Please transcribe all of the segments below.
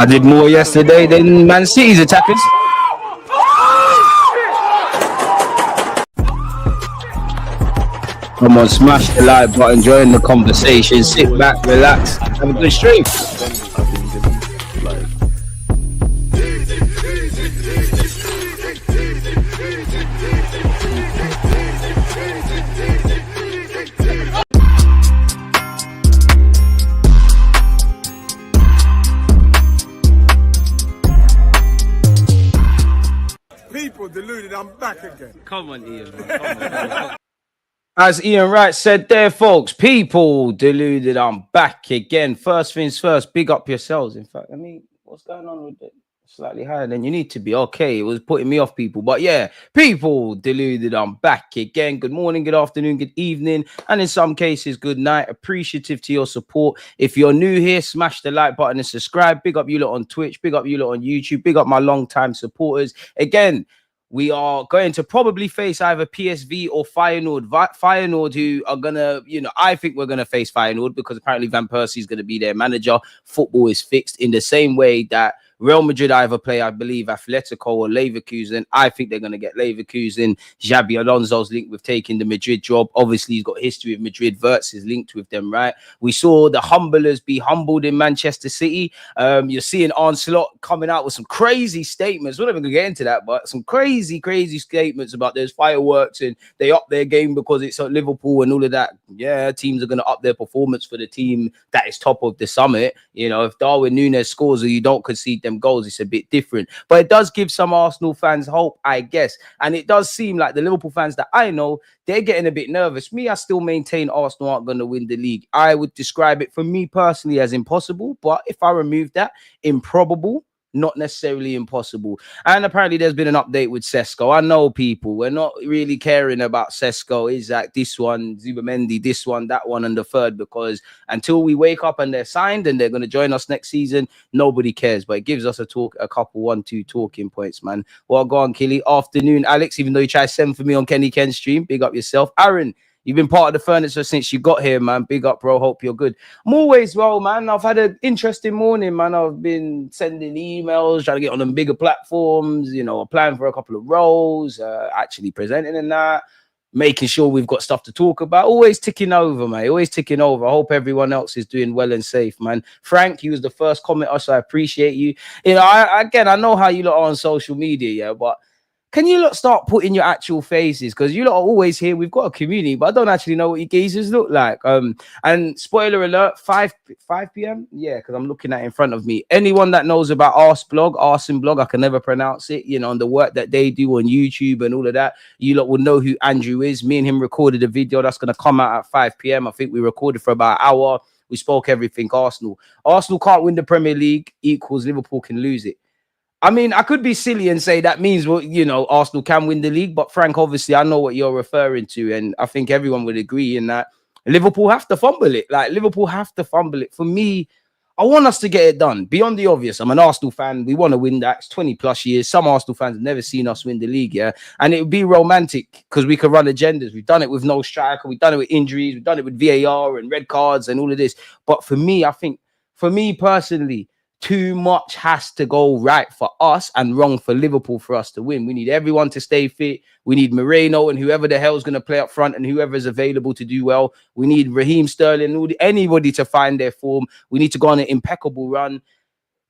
did more yesterday than Man City's attackers. Come on, smash the like button, join the conversation, sit back, relax, have a good stream. People deluded, I'm back again. Come on, Ian, man. Come on. As Ian Wright said there, folks, people deluded, I'm back again. First things first, big up yourselves. In fact, I mean, what's going on with it? Slightly higher than you need to be. Okay, it was putting me off, people. But yeah, people deluded, I'm back again. Good morning, good afternoon, good evening, and in some cases, good night. Appreciative to your support. If you're new here, smash the like button and subscribe. Big up you lot on Twitch, big up you lot on YouTube, big up my long-time supporters. Again, we are going to probably face either PSV or Feyenoord. Feyenoord, who are going to, I think we're going to face Feyenoord because apparently Van Persie is going to be their manager. Football is fixed in the same way that Real Madrid either play, I believe, Atletico or Leverkusen. I think they're going to get Leverkusen. Xabi Alonso's linked with taking the Madrid job. Obviously, he's got history of Madrid. Wirtz is linked with them, right? We saw the humblers be humbled in Manchester City. You're seeing Arne Slot coming out with some crazy statements. We're not even going to get into that, but some crazy statements about there's fireworks and they up their game because it's at Liverpool and all of that. Yeah, teams are going to up their performance for the team that is top of the summit. If Darwin Núñez scores or you don't concede them goals, it's a bit different, but it does give some Arsenal fans hope, I guess. And it does seem like the Liverpool fans that I know, they're getting a bit nervous. Me, I still maintain Arsenal aren't going to win the league. I would describe it for me personally as impossible, but if I remove that, improbable, not necessarily impossible. And apparently there's been an update with Sesko. I know people, we're not really caring about Sesko. Is that this one, Zubamendi, this one, that one, and the third, because until we wake up and they're signed and they're going to join us next season, nobody cares. But it gives us a couple 1-2 talking points, man. Well, go on, Killy. Afternoon, Alex, even though you tried to send for me on Kenny Ken's stream, big up yourself. Aaron, you've been part of the furniture since you got here, man. Big up, bro. Hope you're good. I'm always well, man. I've had an interesting morning, man. I've been sending emails, trying to get on them bigger platforms, applying for a couple of roles, actually presenting and that, making sure we've got stuff to talk about. Always ticking over, mate. Always ticking over. I hope everyone else is doing well and safe, man. Frank, you was the first commenter, so I appreciate you. I know how you lot are on social media, yeah, but can you lot start putting your actual faces? Because you lot are always here. We've got a community, but I don't actually know what you geezers look like. And spoiler alert, 5 p.m. Yeah, because I'm looking at it in front of me. Anyone that knows about Arsen blog, I can never pronounce it, and the work that they do on YouTube and all of that, you lot will know who Andrew is. Me and him recorded a video that's going to come out at 5 p.m. I think we recorded for about an hour. We spoke everything Arsenal. Arsenal can't win the Premier League equals Liverpool can lose it. I mean, I could be silly and say that means, well, Arsenal can win the league. But Frank, obviously, I know what you're referring to. And I think everyone would agree in that Liverpool have to fumble it. Like, Liverpool have to fumble it. For me, I want us to get it done. Beyond the obvious, I'm an Arsenal fan. We want to win that. It's 20 plus years. Some Arsenal fans have never seen us win the league, yeah. And it would be romantic because we could run agendas. We've done it with no striker. We've done it with injuries. We've done it with VAR and red cards and all of this. But for me, I think, for me personally, too much has to go right for us and wrong for Liverpool for us to win. We need everyone to stay fit. We need Moreno and whoever the hell is going to play up front and whoever is available to do well. We need Raheem Sterling, anybody to find their form. We need to go on an impeccable run.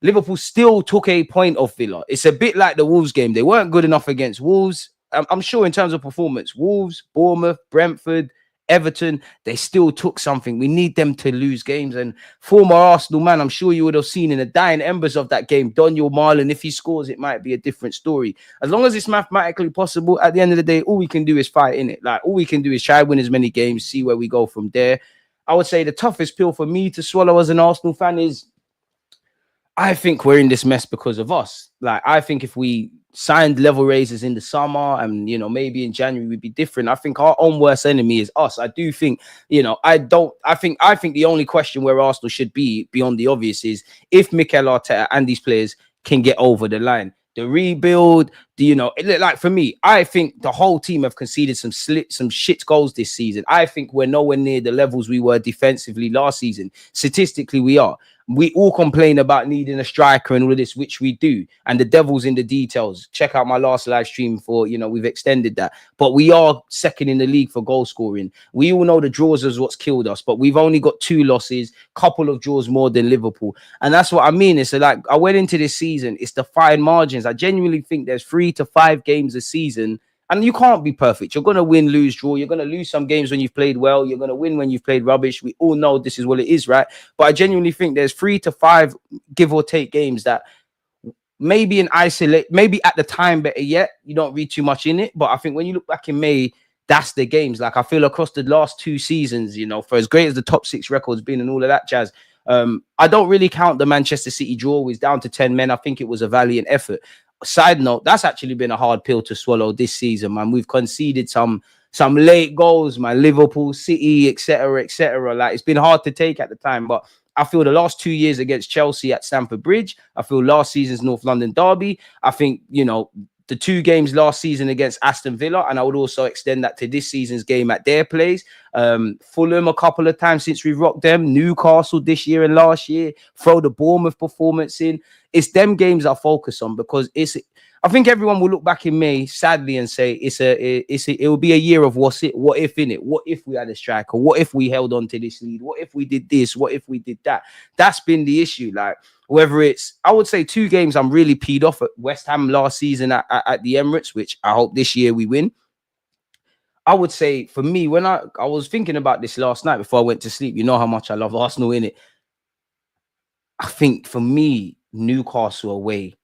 Liverpool still took a point off Villa. It's a bit like the Wolves game. They weren't good enough against Wolves. I'm sure in terms of performance, Wolves, Bournemouth, Brentford, Everton, they still took something. We need them to lose games. And former Arsenal man, I'm sure you would have seen in the dying embers of that game, Daniel Marlon, if he scores, it might be a different story. As long as it's mathematically possible, at the end of the day, all we can do is fight in it. Like, all we can do is try to win as many games, see where we go from there. I would say the toughest pill for me to swallow as an Arsenal fan is I think we're in this mess because of us. Like, I think if we signed level raisers in the summer and, maybe in January we'd be different. I think our own worst enemy is us. I do think, I think the only question where Arsenal should be beyond the obvious is if Mikel Arteta and these players can get over the line. The rebuild, you know, like for me, I think the whole team have conceded some shit goals this season. I think we're nowhere near the levels we were defensively last season. Statistically, we are. We all complain about needing a striker and all of this, which we do. And the devil's in the details. Check out my last live stream for, you know, we've extended that. But we are second in the league for goal scoring. We all know the draws is what's killed us, but we've only got 2 losses, couple of draws more than Liverpool. And that's what I mean. It's like, I went into this season, it's the fine margins. I genuinely think there's 3 to 5 games a season. And you can't be perfect. You're going to win, lose, draw. You're going to lose some games when you've played well. You're going to win when you've played rubbish. We all know this is what it is, right? But I genuinely think there's 3 to 5 give or take games that maybe in isolate, maybe at the time, better yet, you don't read too much in it. But I think when you look back in May, that's the games. Like I feel across the last 2 seasons, you know, for as great as the top 6 records been and all of that jazz, I don't really count the Manchester City draw. It was down to 10 men. I think it was a valiant effort. Side note, that's actually been a hard pill to swallow this season, man. We've conceded some late goals, man. Liverpool, City, etc., etc. Like it's been hard to take at the time, but I feel the last 2 years against Chelsea at Stamford Bridge, I feel last season's North London derby, I think, you know, the 2 games last season against Aston Villa, and I would also extend that to this season's game at their place. Fulham a couple of times since we've rocked them, Newcastle this year and last year, throw the Bournemouth performance in. It's them games I focus on because I think everyone will look back in May, sadly, and say it will be a year of what if in it? What if we had a striker? What if we held on to this lead? What if we did this? What if we did that? That's been the issue. Like whether it's, I would say 2 games I'm really peed off at West Ham last season at the Emirates, which I hope this year we win. I would say for me, when I was thinking about this last night before I went to sleep, you know how much I love Arsenal in it. I think for me, Newcastle away,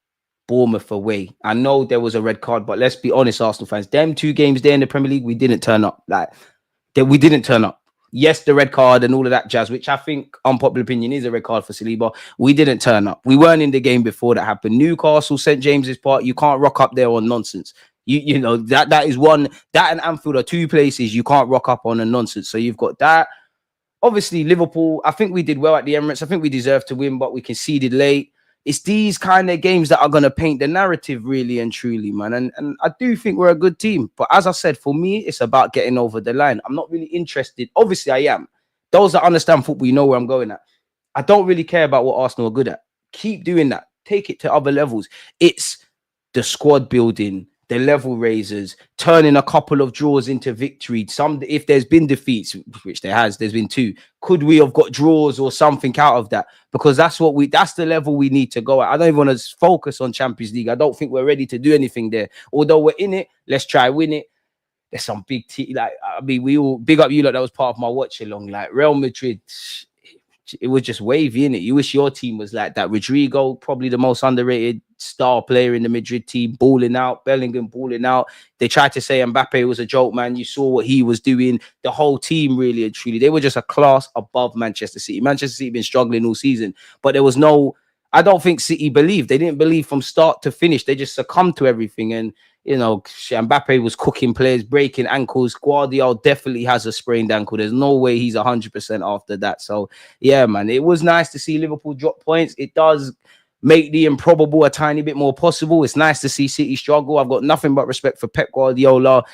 Bournemouth away. I know there was a red card, but let's be honest, Arsenal fans, them 2 games there in the Premier League, we didn't turn up. We didn't turn up. Yes, the red card and all of that jazz, which I think, unpopular opinion, is a red card for Saliba. We didn't turn up. We weren't in the game before that happened. Newcastle, St. James's Park, you can't rock up there on nonsense. You know, that is one, that and Anfield are 2 places you can't rock up on a nonsense. So you've got that. Obviously, Liverpool, I think we did well at the Emirates. I think we deserved to win, but we conceded late. It's these kind of games that are going to paint the narrative really and truly, man. And I do think we're a good team. But as I said, for me, it's about getting over the line. I'm not really interested. Obviously, I am. Those that understand football, you know where I'm going at. I don't really care about what Arsenal are good at. Keep doing that. Take it to other levels. It's the squad building, the level raisers, turning a couple of draws into victory. Some, if there's been defeats, which there's been 2. Could we have got draws or something out of that? Because that's the level we need to go at. I don't even want to focus on Champions League. I don't think we're ready to do anything there. Although we're in it, let's try win it. There's some big team. Like, I mean, we all big up you, like that was part of my watch along. Like Real Madrid, it was just wavy, innit? You wish your team was like that. Rodrigo, probably the most underrated star player in the Madrid team, balling out. Bellingham balling out. They tried to say Mbappe was a joke, man. You saw what he was doing. The whole team, really and truly, they were just a class above Manchester City. Manchester City been struggling all season, but there was no, I don't think City believed. They didn't believe from start to finish. They just succumbed to everything. And, you know, Mbappe was cooking players, breaking ankles. Guardiola definitely has a sprained ankle. There's no way he's 100% after that. So, yeah, man, it was nice to see Liverpool drop points. It does make the improbable a tiny bit more possible. It's nice to see City struggle. I've got nothing but respect for Pep Guardiola,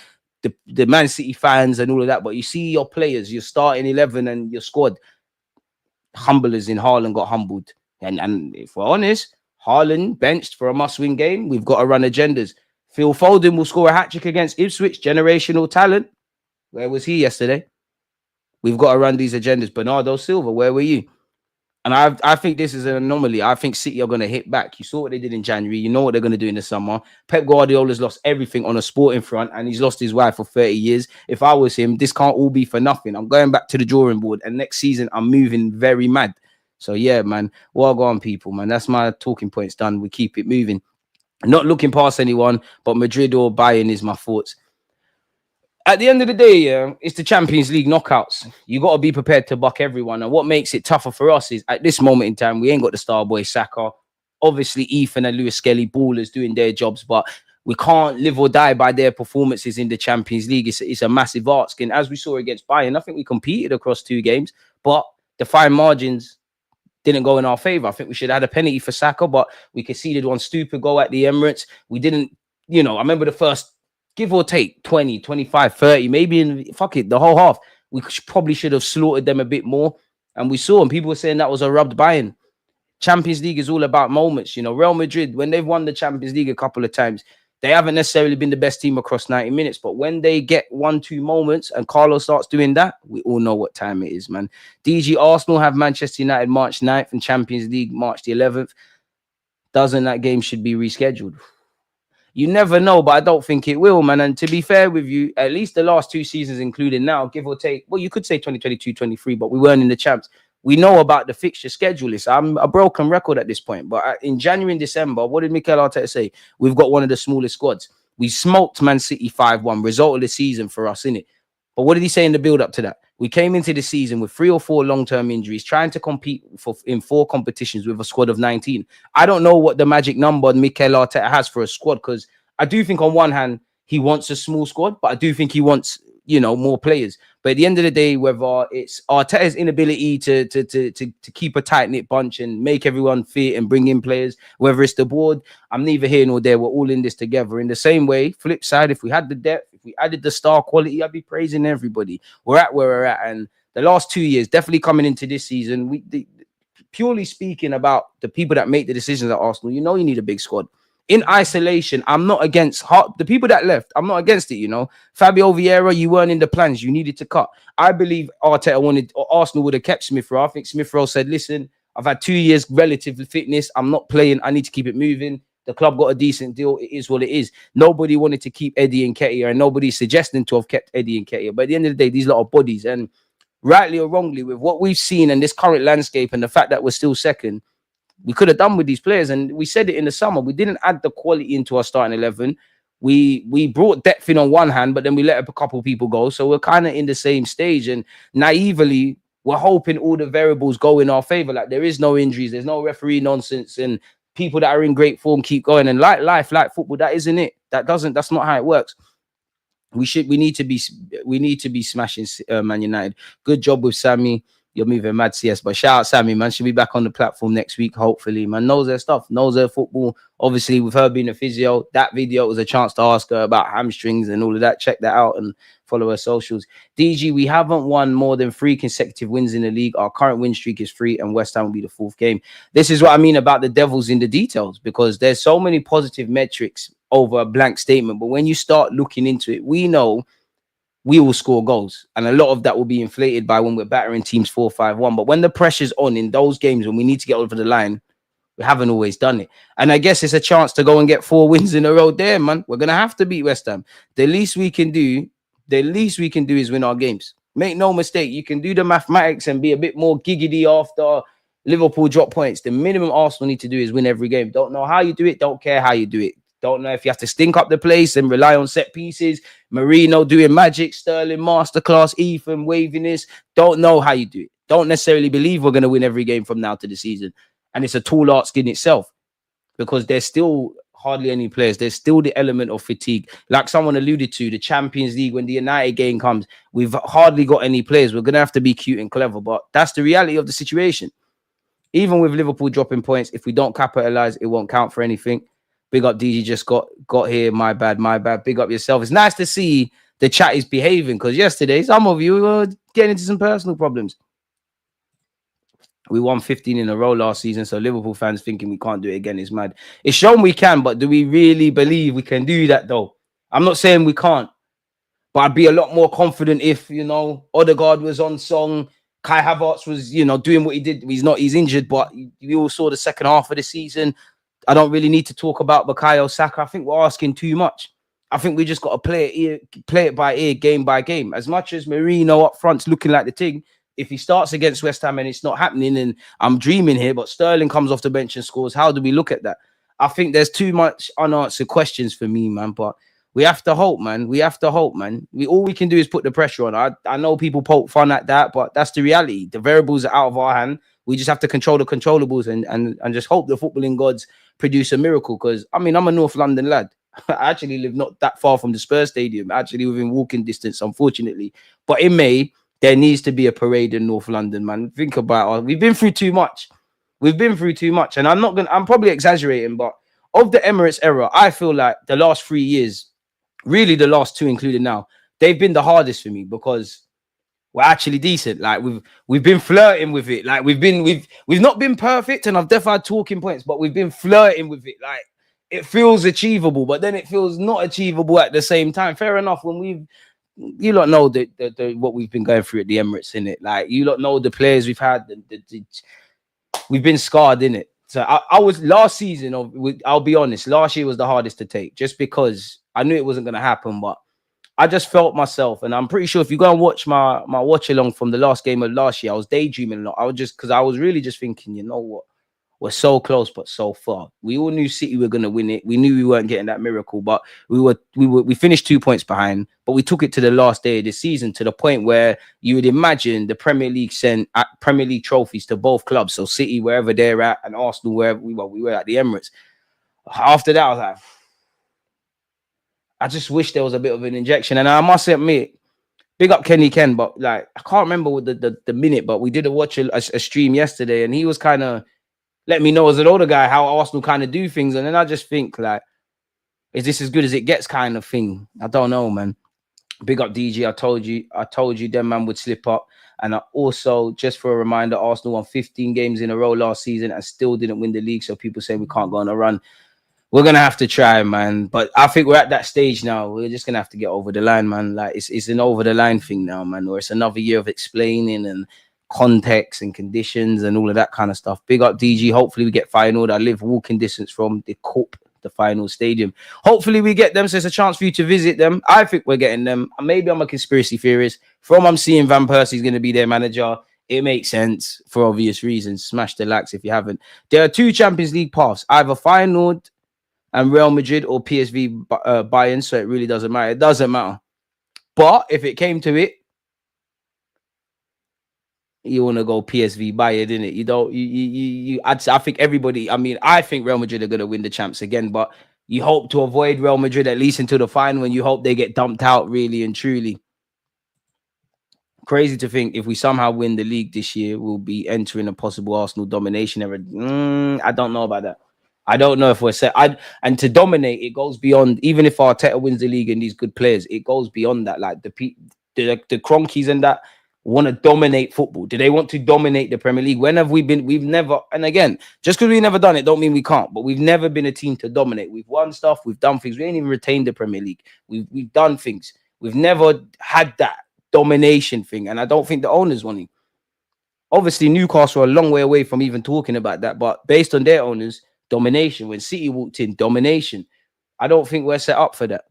the Man City fans and all of that. But you see your players, your starting 11 and your squad, humblers in Haaland got humbled. And if we're honest, Haaland benched for a must-win game. We've got to run agendas. Phil Foden will score a hat-trick against Ipswich, generational talent. Where was he yesterday? We've got to run these agendas. Bernardo Silva, where were you? And I think this is an anomaly. I think City are going to hit back. You saw what they did in January. You know what they're going to do in the summer. Pep Guardiola's lost everything on a sporting front, and he's lost his wife for 30 years. If I was him, this can't all be for nothing. I'm going back to the drawing board, and next season I'm moving very mad. So, yeah, man, well gone, people, man. That's my talking points done. We keep it moving. Not looking past anyone, but Madrid or Bayern is my thoughts. At the end of the day, it's the Champions League knockouts. You got to be prepared to buck everyone. And what makes it tougher for us is at this moment in time, we ain't got the star boy Saka. Obviously, Ethan and Lewis Skelly, ballers doing their jobs, but we can't live or die by their performances in the Champions League. It's a massive art skin. As we saw against Bayern, I think we competed across 2 games, but the fine margins didn't go in our favor. I think we should have had a penalty for Saka, but we conceded one stupid goal at the Emirates. We didn't you know, I remember the first, give or take 20, 25, 30, maybe in fuck it, the whole half. We probably should have slaughtered them a bit more. And we saw, and people were saying that was a rubbed buy-in. Champions League is all about moments. You know, Real Madrid, when they've won the Champions League a couple of times, they haven't necessarily been the best team across 90 minutes. But when they get 1-2 moments and Carlos starts doing that, we all know what time it is, man. DG, Arsenal have Manchester United March 9th and Champions League March the 11th. Doesn't that game should be rescheduled? You never know, but I don't think it will, man. And to be fair with you, at least the last 2 seasons, including now, give or take, well, you could say 2022, 23, but we weren't in the champs. We know about the fixture schedule list. I'm a broken record at this point. But in January and December, what did Mikel Arteta say? We've got one of the smallest squads. We smoked Man City 5-1, result of the season for us, innit? But what did he say in the build-up to that? We came into the season with 3 or 4 long-term injuries, trying to compete in 4 competitions with a squad of 19. I don't know what the magic number Mikel Arteta has for a squad, because I do think on one hand, he wants a small squad, but I do think he wants, you know, more players. But at the end of the day, whether it's Arteta's inability to keep a tight-knit bunch and make everyone fit and bring in players, whether it's the board, I'm neither here nor there. We're all in this together. In the same way, flip side, if we had the depth, if we added the star quality, I'd be praising everybody. We're at where we're at. And the last 2 years, definitely coming into this season, purely speaking about the people that make the decisions at Arsenal, you know you need a big squad. In isolation, I'm not against the people that left. I'm not against it, you know. Fabio Vieira, you weren't in the plans. You needed to cut. I believe Arteta wanted, or Arsenal would have kept Smith Rowe. I think Smith Rowe said, listen, I've had 2 years relative fitness. I'm not playing. I need to keep it moving. The club got a decent deal. It is what it is. Nobody wanted to keep Eddie Nketiah, and nobody's suggesting to have kept Eddie Nketiah. But at the end of the day, these lot of bodies, and rightly or wrongly, with what we've seen in this current landscape and the fact that we're still second, we could have done with these players. And we said it in the summer. We didn't add the quality into our starting 11. We brought depth in on one hand, but then we let a couple of people go. So we're kind of in the same stage. And naively, we're hoping all the variables go in our favor. Like, there is no injuries. There's no referee nonsense. And people that are in great form keep going. And like life, like football, that isn't it. That's not how it works. We need to be smashing Man United. Good job with Sammy. You're moving mad, CS. But shout out Sammy, man. She'll be back on the platform next week, hopefully, man. Knows her stuff, knows her football. Obviously, with her being a physio, that video was a chance to ask her about hamstrings and all of that. Check that out and follow her socials. DG, we haven't won more than 3 consecutive wins in the league. Our current win streak is 3, and West Ham will be the 4th game. This is what I mean about the devil's in the details, because there's so many positive metrics over a blank statement. But when you start looking into it, we know we will score goals, and a lot of that will be inflated by when we're battering teams 4-5-1. But when the pressure's on in those games, when we need to get over the line, we haven't always done it. And I guess it's a chance to go and get 4 wins in a row there, man. We're gonna have to beat West Ham. The least we can do is win our games. Make no mistake, you can do the mathematics and be a bit more giggity after Liverpool drop points. The minimum Arsenal need to do is win every game. Don't know how you do it, don't care how you do it. Don't know if you have to stink up the place and rely on set pieces. Marino doing magic, Sterling masterclass, Ethan waviness. Don't know how you do it. Don't necessarily believe we're going to win every game from now to the season. And it's a tall ask in itself, because there's still hardly any players. There's still the element of fatigue. Like someone alluded to, the Champions League, when the United game comes, we've hardly got any players. We're going to have to be cute and clever. But that's the reality of the situation. Even with Liverpool dropping points, if we don't capitalize, it won't count for anything. Big up, DG, just got here. My bad. Big up yourself. It's nice to see the chat is behaving, because yesterday, some of you were getting into some personal problems. We won 15 in a row last season, so Liverpool fans thinking we can't do it again is mad. It's shown we can, but do we really believe we can do that, though? I'm not saying we can't, but I'd be a lot more confident if, you know, Odegaard was on song, Kai Havertz was, you know, doing what he did. He's injured, but we all saw the second half of the season. I don't really need to talk about Bukayo Saka. I think we're asking too much. I think we just got to play it by ear, game by game. As much as Marino up front's looking like the thing, if he starts against West Ham and it's not happening, and I'm dreaming here, but Sterling comes off the bench and scores, how do we look at that? I think there's too much unanswered questions for me, man. But we have to hope, man. All we can do is put the pressure on. I know people poke fun at that, but that's the reality. The variables are out of our hand. We just have to control the controllables and just hope the footballing gods produce a miracle. Because, I mean, I'm a North London lad. I actually live not that far from the Spurs Stadium, actually within walking distance, unfortunately. But in May, there needs to be a parade in North London, man. Think about it. We've been through too much. And I'm probably exaggerating, but of the Emirates era, I feel like the last 3 years, really the last 2 included now, they've been the hardest for me because we're actually decent. Like we've been flirting with it. Like we've not been perfect, and I've definitely had talking points, but we've been flirting with it. Like it feels achievable, but then it feels not achievable at the same time. Fair enough. When you lot know the what we've been going through at the Emirates, in it. Like you lot know the players we've had. We've been scarred in it. So I was last season. I'll be honest. Last year was the hardest to take, just because I knew it wasn't going to happen, but I just felt myself, and I'm pretty sure if you go and watch my watch along from the last game of last year, I was daydreaming a lot. I was just because I was really just thinking, you know what, we're so close but so far. We all knew City were going to win it. We knew we weren't getting that miracle, but we finished 2 points behind, but we took it to the last day of the season, to the point where you would imagine the Premier League sent Premier League trophies to both clubs, so City wherever they're at and Arsenal wherever we were at the Emirates. After that, I was like, I just wish there was a bit of an injection. And I must admit, big up Kenny Ken, but like I can't remember what the minute, but we did watch a stream yesterday, and he was kind of let me know as an older guy how Arsenal kind of do things. And then I just think, like, is this as good as it gets kind of thing? I don't know, man. Big up DG. I told you them man would slip up. And I also, just for a reminder, Arsenal won 15 games in a row last season and still didn't win the league. So people say we can't go on a run. We're going to have to try, man. But I think we're at that stage now. We're just going to have to get over the line, man. Like, it's an over the line thing now, man. Or it's another year of explaining and context and conditions and all of that kind of stuff. Big up DG. Hopefully we get Feyenoord. I live walking distance from the Cup, the final stadium. Hopefully we get them, so it's a chance for you to visit them. I think we're getting them. Maybe I'm a conspiracy theorist. From I'm seeing Van Persie's going to be their manager. It makes sense for obvious reasons. Smash the likes if you haven't. There are 2 Champions League paths, either Feyenoord and Real Madrid or PSV Bayern, so it really doesn't matter. It doesn't matter. But if it came to it, you want to go PSV Bayern, innit? You don't. I think everybody. I mean, I think Real Madrid are going to win the champs again, but you hope to avoid Real Madrid at least until the final, and you hope they get dumped out really and truly. Crazy to think if we somehow win the league this year, we'll be entering a possible Arsenal domination era. I don't know about that. I don't know if we're set. And to dominate, it goes beyond. Even if Arteta wins the league and these good players, it goes beyond that. Like the Cronkies and that want to dominate football. Do they want to dominate the Premier League? When have we been? We've never. And again, just because we've never done it, don't mean we can't. But we've never been a team to dominate. We've won stuff. We've done things. We ain't even retained the Premier League. We've done things. We've never had that domination thing. And I don't think the owners want it. Obviously, Newcastle are a long way away from even talking about that. But based on their owners, domination. When City walked in, domination. I don't think we're set up for that.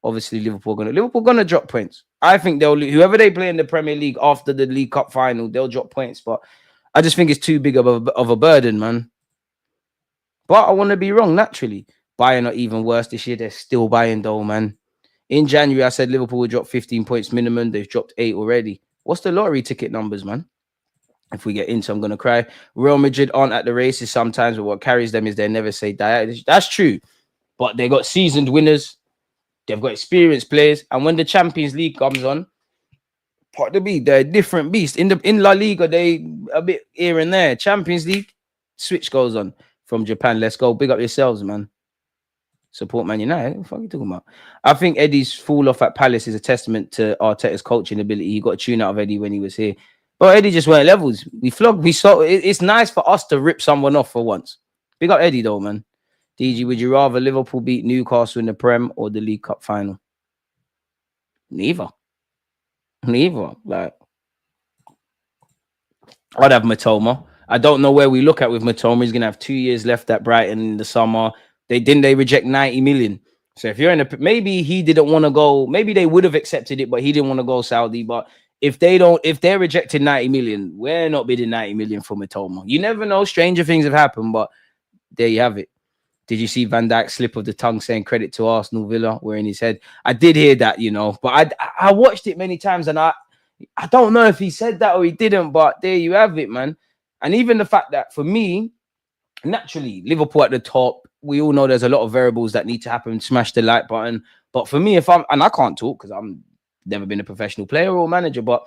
Obviously, Liverpool gonna drop points. I think whoever they play in the Premier League after the League Cup final, they'll drop points. But I just think it's too big of a burden, man. But I want to be wrong, naturally. Bayern are even worse this year. They're still buying though, man. In January, I said Liverpool would drop 15 points minimum. They've dropped 8 already. What's the lottery ticket numbers, man? If we get into, I'm going to cry. Real Madrid aren't at the races sometimes, but what carries them is they never say die. That's true. But they got seasoned winners. They've got experienced players. And when the Champions League comes on, pardon me, they're a different beast. In La Liga, they a bit here and there. Champions League, switch goes on from Japan. Let's go. Big up yourselves, man. Support Man United. What the fuck are you talking about? I think Eddie's fall off at Palace is a testament to Arteta's coaching ability. He got a tune out of Eddie when he was here. But Eddie just weren't levels. We flogged. It's nice for us to rip someone off for once. Big up Eddie though, man. DG, would you rather Liverpool beat Newcastle in the Prem or the League Cup final? Neither. Like, I'd have Matoma. I don't know where we look at with Matoma. He's gonna have 2 years left at Brighton in the summer. They reject 90 million. So if you're in maybe he didn't want to go. Maybe they would have accepted it, but he didn't want to go Saudi. But if they're rejecting 90 million, we're not bidding 90 million for Matoma. You never know. Stranger things have happened, but there you have it. Did you see Van Dijk's slip of the tongue saying credit to Arsenal Villa? We're in his head. I did hear that, but I watched it many times and I don't know if he said that or he didn't, but there you have it, man. And even the fact that for me, naturally, Liverpool at the top, we all know there's a lot of variables that need to happen. Smash the like button. But for me, and I can't talk because I'm never been a professional player or manager, but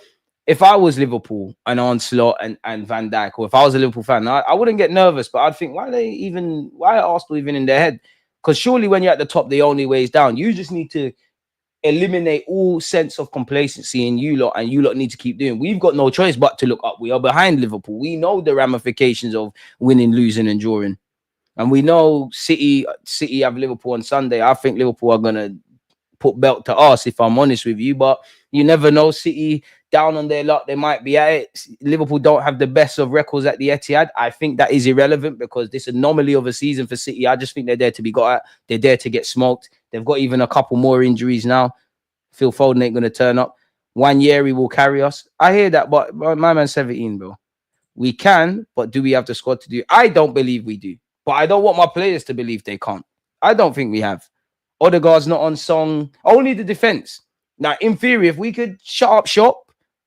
if I was Liverpool and Onslaught and Van Dijk, or if I was a Liverpool fan, I wouldn't get nervous, but I'd think, why are Arsenal even in their head? Because surely when you're at the top, the only way is down. You just need to eliminate all sense of complacency in you lot, and you lot need to keep doing. We've got no choice but to look up. We are behind Liverpool. We know the ramifications of winning, losing, and drawing. And we know City have Liverpool on Sunday. I think Liverpool are going to put belt to us, if I'm honest with you. But you never know. City down on their luck, they might be at it. Liverpool don't have the best of records at the Etihad. I think that is irrelevant because this anomaly of a season for City, I just think they're there to be got at. They're there to get smoked. They've got even a couple more injuries now. Phil Foden ain't going to turn up. 1 year he will carry us. I hear that, but my man's 17, bro. We can, but do we have the squad to do? I don't believe we do. But I don't want my players to believe they can't. I don't think we have. Odegaard's not on song. Only the defense. Now, in theory, if we could shut up shop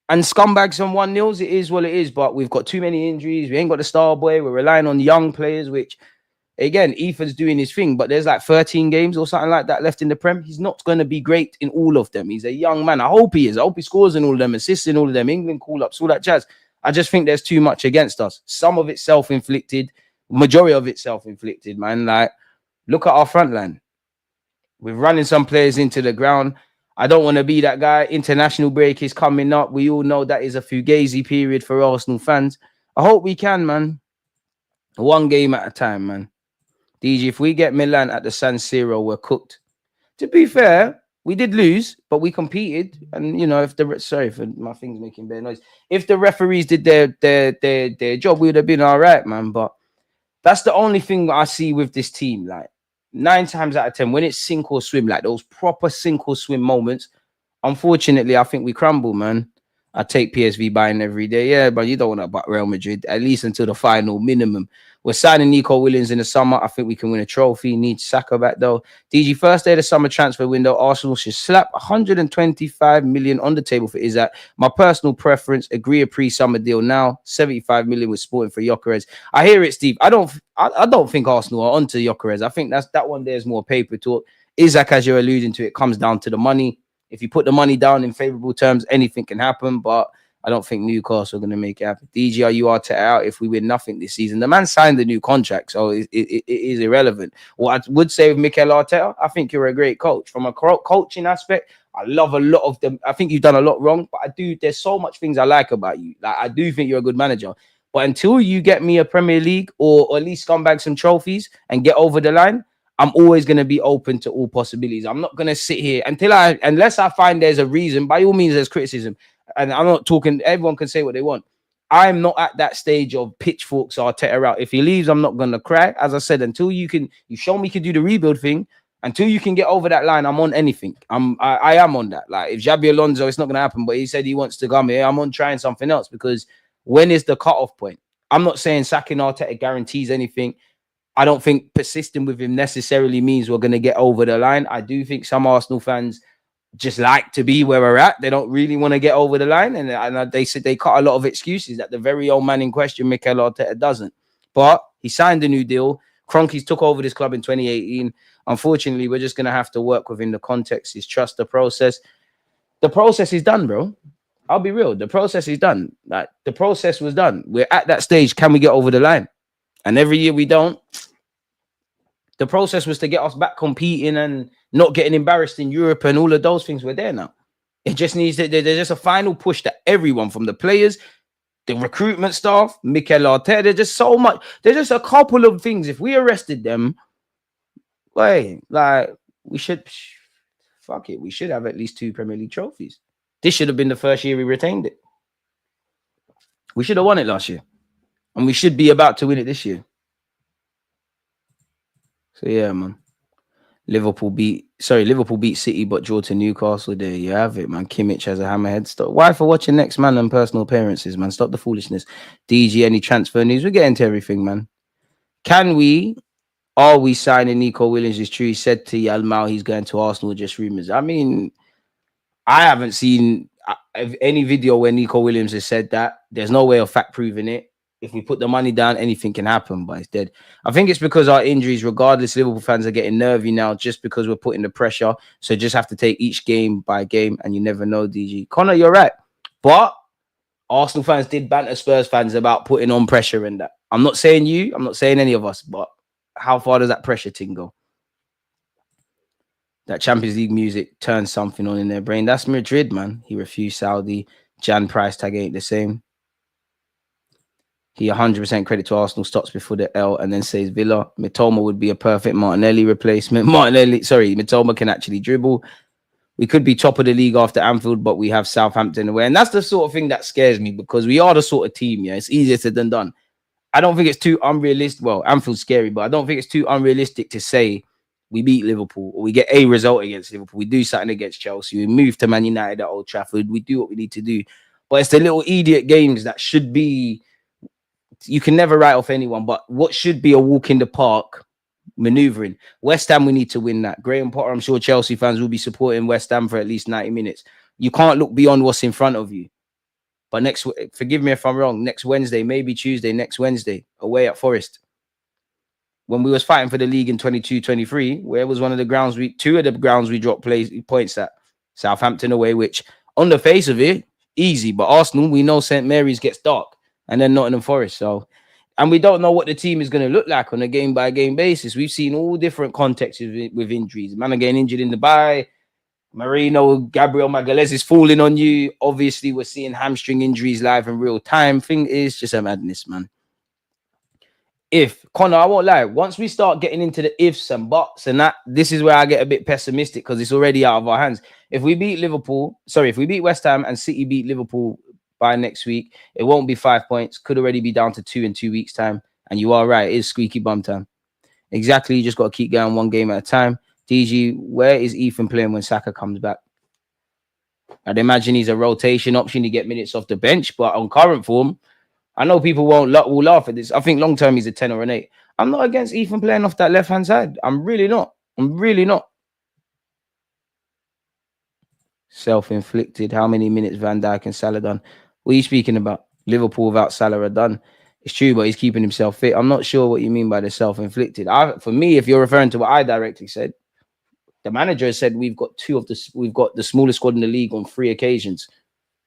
and scumbag some 1-0s, it is what it is. But we've got too many injuries. We ain't got the star boy. We're relying on young players, which, again, Ethan's doing his thing. But there's like 13 games or something like that left in the Prem. He's not going to be great in all of them. He's a young man. I hope he is. I hope he scores in all of them, assists in all of them, England call-ups, all that jazz. I just think there's too much against us. Some of it self-inflicted. Majority of it self-inflicted, man. Like, look at our front line. We're running some players into the ground. I don't want to be that guy. International break is coming up. We all know that is a fugazi period for Arsenal fans. I hope we can, man. One game at a time, man. DG, if we get Milan at the San Siro, we're cooked. To be fair, we did lose, but we competed. And, you know, if the... Sorry for my things making bad noise. If the referees did their job, we would have been all right, man. But that's the only thing I see with this team. Like, 9 times out of 10, when it's sink or swim, like those proper sink or swim moments, unfortunately, I think we crumble, man. I take PSV buying every day. Yeah, but you don't want to buy Real Madrid, at least until the final minimum. We're signing Nico Williams in the summer. I think we can win a trophy. Need Saka back, though. DG, first day of the summer transfer window, Arsenal should slap 125 million on the table for Isak. My personal preference, agree a pre-summer deal now. 75 million with Sporting for Gyökeres. I hear it, Steve. I don't think Arsenal are onto Gyökeres. I think that one there's more paper talk. Isak, as you're alluding to, it comes down to the money. If you put the money down in favorable terms, anything can happen. But I don't think Newcastle are going to make it happen. DG, are you Arteta out if we win nothing this season? The man signed a new contract, so it is irrelevant. What I would say with Mikel Arteta, I think you're a great coach. From a coaching aspect, I love a lot of them. I think you've done a lot wrong, but there's so much things I like about you. Like, I do think you're a good manager. But until you get me a Premier League or at least scumbag some trophies and get over the line, I'm always going to be open to all possibilities. I'm not going to sit here unless I find there's a reason. By all means, there's criticism. And I'm not talking, everyone can say what they want. I'm not at that stage of pitchforks Arteta out. If he leaves, I'm not going to cry. As I said, until you show me you can do the rebuild thing, until you can get over that line, I'm on anything. I am on that. Like, if Xabi Alonso, it's not going to happen, but he said he wants to come here, I'm on trying something else, because when is the cutoff point? I'm not saying sacking Arteta guarantees anything. I don't think persisting with him necessarily means we're going to get over the line. I do think some Arsenal fans just like to be where we're at. They don't really want to get over the line. And they said they cut a lot of excuses that the very old man in question, Mikel Arteta, doesn't. But he signed a new deal. Kroenke's took over this club in 2018. Unfortunately, we're just going to have to work within the context. Is trust the process. The process is done, bro. I'll be real. The process is done. Like, the process was done. We're at that stage. Can we get over the line? And every year we don't. The process was to get us back competing and not getting embarrassed in Europe and all of those things. We're there now. It just needs to, there's just a final push that everyone, from the players, the recruitment staff, Mikel Arteta, there's just so much. There's just a couple of things. If we arrested them, we should, fuck it, we should have at least 2 Premier League trophies. This should have been the first year we retained it. We should have won it last year. And we should be about to win it this year. So, yeah, man. Liverpool beat City, but draw to Newcastle. There you have it, man. Kimmich has a hammerhead. Stop. Why for watching next man and personal appearances, man? Stop the foolishness. DG, any transfer news? We're getting to everything, man. Are we signing Nico Williams? It's true. He said to Yalmao he's going to Arsenal, just rumors. I mean, I haven't seen any video where Nico Williams has said that. There's no way of fact proving it. If we put the money down, anything can happen, but it's dead. I think it's because our injuries, regardless, Liverpool fans are getting nervy now just because we're putting the pressure. So just have to take each game by game, and you never know, DG. Connor, you're right. But Arsenal fans did banter Spurs fans about putting on pressure and that. I'm not saying you, I'm not saying any of us, but how far does that pressure thing go? That Champions League music turns something on in their brain. That's Madrid, man. He refused Saudi. Jan price tag ain't the same. He 100% credit to Arsenal, stops before the L and then says Villa. Mitoma would be a perfect Martinelli replacement. Mitoma can actually dribble. We could be top of the league after Anfield, but we have Southampton away. And that's the sort of thing that scares me because we are the sort of team, yeah, it's easier said than done. I don't think it's too unrealistic. Well, Anfield's scary, but I don't think it's too unrealistic to say we beat Liverpool or we get a result against Liverpool. We do something against Chelsea. We move to Man United at Old Trafford. We do what we need to do. But it's the little idiot games that should be, you can never write off anyone, but what should be a walk in the park maneuvering. West Ham, we need to win that. Graham Potter, I'm sure Chelsea fans will be supporting West Ham for at least 90 minutes. You can't look beyond what's in front of you. But forgive me if I'm wrong, next Wednesday, maybe Tuesday, next Wednesday, away at Forest. When we was fighting for the league in 22-23, where was one of the grounds two of the grounds we dropped points at? Southampton away, which on the face of it, easy. But Arsenal, we know St. Mary's gets dark. And then Nottingham Forest. So, and we don't know what the team is going to look like on a game-by-game basis. We've seen all different contexts with injuries. Man are getting injured in Dubai. Marino, Gabriel Magalhaes is falling on you. Obviously, we're seeing hamstring injuries live in real time. Thing is just a madness, man. If, Connor, I won't lie, once we start getting into the ifs and buts and that, this is where I get a bit pessimistic because it's already out of our hands. If we beat West Ham and City beat Liverpool by next week, it won't be 5 points. Could already be down to 2 in 2 weeks' time. And you are right, it is squeaky bum time. Exactly, you just got to keep going one game at a time. DG, where is Ethan playing when Saka comes back? I'd imagine he's a rotation option to get minutes off the bench, but on current form, I know people will laugh at this. I think long term he's a 10 or an 8. I'm not against Ethan playing off that left-hand side. I'm really not. Self-inflicted. How many minutes Van Dijk and Salah done? What are you speaking about? Liverpool without Salah are done. It's true, but he's keeping himself fit. I'm not sure what you mean by the self-inflicted. For me, if you're referring to what I directly said, the manager has said we've got the smallest squad in the league on 3 occasions.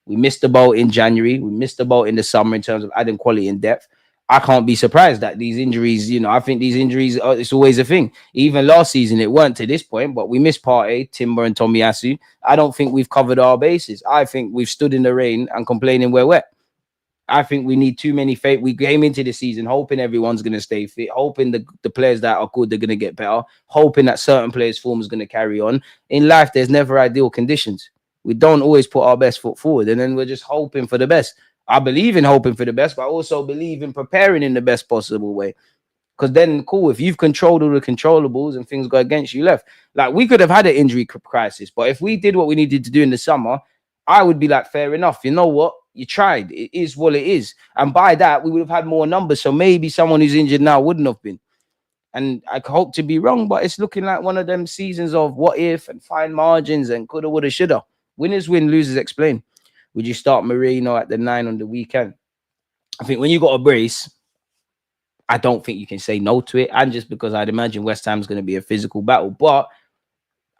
We missed the boat in January. We missed the boat in the summer in terms of adding quality and depth. I can't be surprised that these injuries, I think these injuries, it's always a thing. Even last season, it weren't to this point, but we missed Partey, Timber and Tomiyasu. I don't think we've covered our bases. I think we've stood in the rain and complaining we're wet. I think we need too many faith. We came into the season hoping everyone's going to stay fit, hoping the players that are good, they're going to get better, hoping that certain players' form is going to carry on. In life, there's never ideal conditions. We don't always put our best foot forward, and then we're just hoping for the best. I believe in hoping for the best, but I also believe in preparing in the best possible way. Because then, cool, if you've controlled all the controllables and things go against you left, like we could have had an injury crisis, but if we did what we needed to do in the summer, I would be like, fair enough. You know what? You tried. It is what it is. And by that, we would have had more numbers. So maybe someone who's injured now wouldn't have been. And I hope to be wrong, but it's looking like one of them seasons of what if and fine margins and coulda, woulda, shoulda. Winners win, losers explain. Would you start Marino at the 9 on the weekend? I think when you got a brace, I don't think you can say no to it. And just because I'd imagine West Ham's going to be a physical battle. But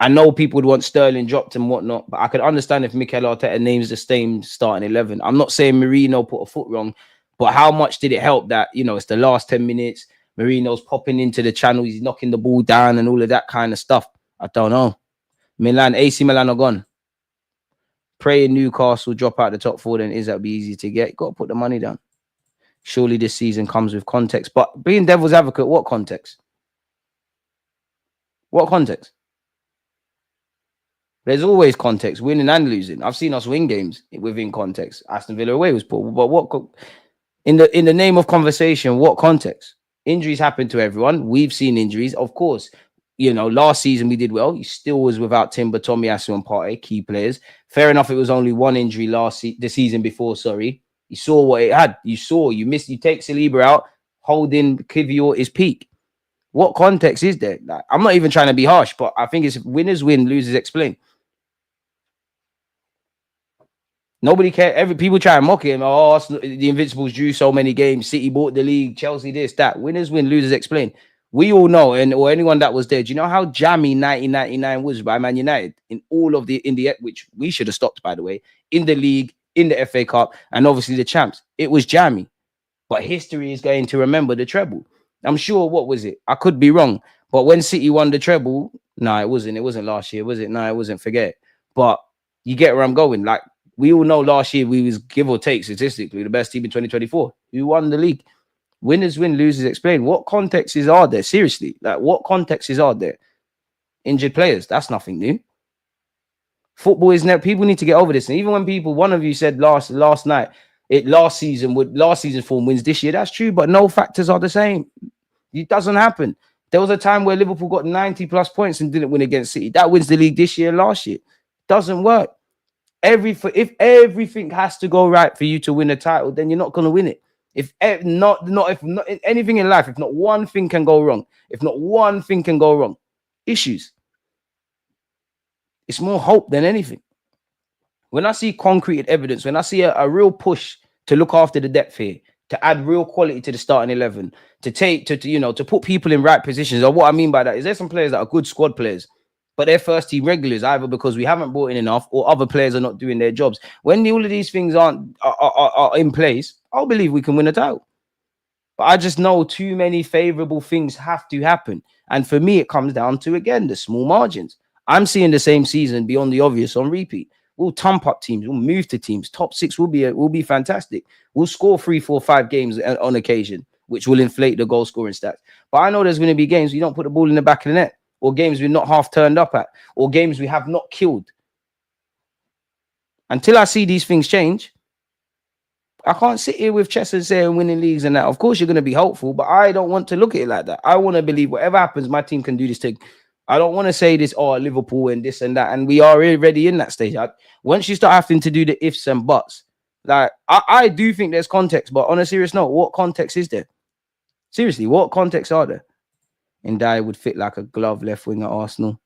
I know people would want Sterling dropped and whatnot. But I could understand if Mikel Arteta names the same starting 11. I'm not saying Marino put a foot wrong. But how much did it help that, it's the last 10 minutes. Marino's popping into the channel. He's knocking the ball down and all of that kind of stuff. I don't know. AC Milan are gone. Praying Newcastle drop out the top 4, then that'd be easy to get. Got to put the money down. Surely this season comes with context. But being devil's advocate, what context? What context? There's always context, winning and losing. I've seen us win games within context. Aston Villa away was poor. But what in the name of conversation, what context? Injuries happen to everyone. We've seen injuries. Of course, last season we did well. You still was without Timber, Tomiyasu, and Partey, key players. Fair enough, it was only one injury the season before, sorry. You saw what it had. You missed. You take Saliba out, holding Kivior his peak. What context is there? Like, I'm not even trying to be harsh, but I think it's winners win, losers explain. Nobody cares. People try and mock him. Oh, the Invincibles drew so many games. City bought the league. Chelsea this, that. Winners win, losers explain. We all know, or anyone that was there, do you know how jammy 1999 was by Man United in all of which we should have stopped, by the way, in the league, in the FA Cup, and obviously the champs. It was jammy. But history is going to remember the treble. I'm sure, what was it? I could be wrong. But when City won the treble, no, it wasn't. It wasn't last year, was it? No, it wasn't. Forget it. But you get where I'm going. Like, we all know last year we was, give or take, statistically the best team in 2024. Who won the league? Winners win, losers explain. What contexts are there? Seriously, like, what contexts are there? Injured players, that's nothing new. Football is never, people need to get over this. And even when people, one of you said last night, last season form wins this year. That's true, but no factors are the same. It doesn't happen. There was a time where Liverpool got 90 plus points and didn't win against City. That wins the league this year, last year. Doesn't work. If everything has to go right for you to win a title, then you're not going to win it. If not anything in life, if not one thing can go wrong, issues. It's more hope than anything. When I see concrete evidence, when I see a real push to look after the depth here, to add real quality to the starting 11, to put people in right positions. Or what I mean by that is there's some players that are good squad players, but they're first team regulars, either because we haven't brought in enough or other players are not doing their jobs. When all of these things are in place, I'll believe we can win a title. But I just know too many favorable things have to happen. And for me, it comes down to, again, the small margins. I'm seeing the same season beyond the obvious on repeat. We'll tump up teams. We'll move to teams. Top six will be fantastic. We'll score 3, 4, 5 games on occasion, which will inflate the goal scoring stats. But I know there's going to be games we don't put the ball in the back of the net, or games we're not half turned up at, or games we have not killed. Until I see these things change, I can't sit here with chest and say I'm winning leagues and that. Of course, you're going to be hopeful, but I don't want to look at it like that. I want to believe whatever happens, my team can do this thing. I don't want to say this, Liverpool and this and that. And we are already in that stage. Once you start having to do the ifs and buts, like, I do think there's context, but on a serious note, what context is there? Seriously, what context are there? And Dyer would fit like a glove left wing at Arsenal.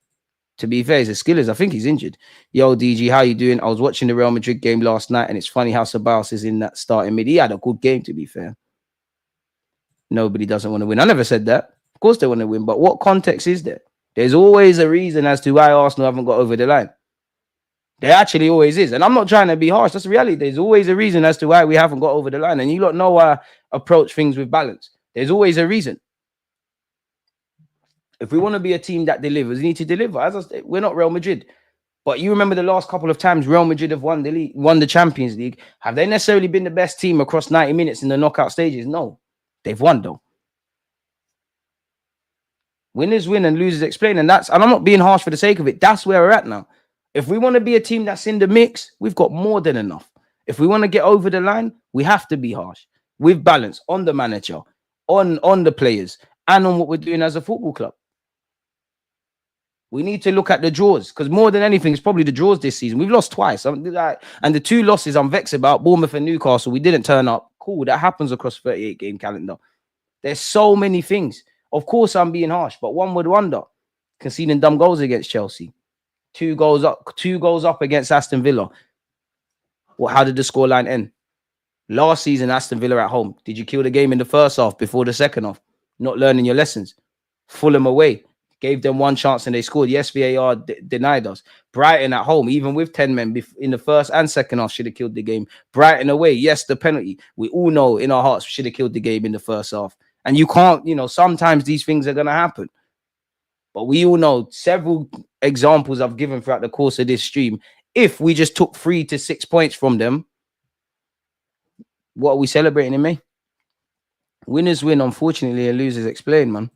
To be fair, he's a skillers. I think he's injured. Yo, DG, how you doing? I was watching the Real Madrid game last night, and it's funny how Ceballos is in that starting mid. He had a good game, to be fair. Nobody doesn't want to win. I never said that. Of course they want to win, but what context is there? There's always a reason as to why Arsenal haven't got over the line. There actually always is. And I'm not trying to be harsh. That's the reality. There's always a reason as to why we haven't got over the line. And you lot know I approach things with balance. There's always a reason. If we want to be a team that delivers, we need to deliver. As I said, we're not Real Madrid. But you remember the last couple of times Real Madrid have won the league, won the Champions League. Have they necessarily been the best team across 90 minutes in the knockout stages? No. They've won, though. Winners win and losers explain. And I'm not being harsh for the sake of it. That's where we're at now. If we want to be a team that's in the mix, we've got more than enough. If we want to get over the line, we have to be harsh. With balance on the manager, on the players, and on what we're doing as a football club. We need to look at the draws, because more than anything, it's probably the draws this season. We've lost twice. And the 2 losses I'm vexed about, Bournemouth and Newcastle, we didn't turn up. Cool, that happens across 38-game calendar. There's so many things. Of course, I'm being harsh, but one would wonder. Conceding dumb goals against Chelsea. 2 goals up against Aston Villa. Well, how did the scoreline end? Last season, Aston Villa at home. Did you kill the game in the first half before the second half? Not learning your lessons. Fulham away. Gave them 1 chance and they scored. Yes, VAR denied us. Brighton at home, even with 10 men in the first and second half, should have killed the game. Brighton away. Yes, the penalty. We all know in our hearts we should have killed the game in the first half. And you can't, sometimes these things are going to happen. But we all know several examples I've given throughout the course of this stream. If we just took 3 to 6 points from them, what are we celebrating in May? Winners win, unfortunately, and losers explain, man.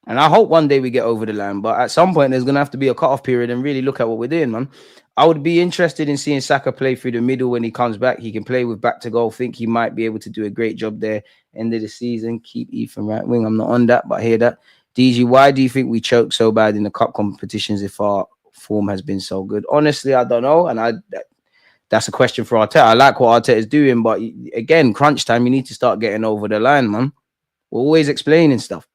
And I hope one day we get over the line, but at some point there's going to have to be a cut-off period and really look at what we're doing, man. I would be interested in seeing Saka play through the middle when he comes back. He can play with back to goal. Think he might be able to do a great job there. End of the season, keep Ethan right wing. I'm not on that, but I hear that. DG, why do you think we choke so bad in the cup competitions if our form has been so good? Honestly, I don't know. And that's a question for Arteta. I like what Arteta is doing, but again, crunch time, you need to start getting over the line, man. We're always explaining stuff.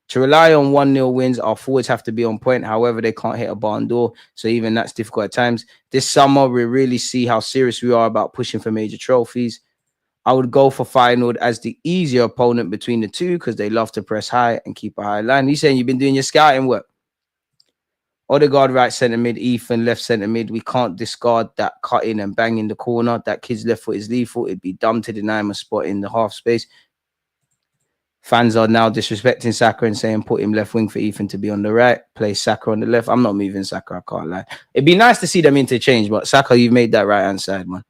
To rely on 1-0 wins, our forwards have to be on point. However, they can't hit a barn door. So even that's difficult at times. This summer, we really see how serious we are about pushing for major trophies. I would go for Feyenoord as the easier opponent between the two because they love to press high and keep a high line. He's saying you've been doing your scouting work. Odegaard right centre mid, Ethan left centre mid. We can't discard that cut in and bang in the corner. That kid's left foot is lethal. It'd be dumb to deny him a spot in the half space. Fans are now disrespecting Saka and saying put him left wing for Ethan to be on the right. Play Saka on the left. I'm not moving Saka, I can't lie. It'd be nice to see them interchange, but Saka, you've made that right-hand side, man.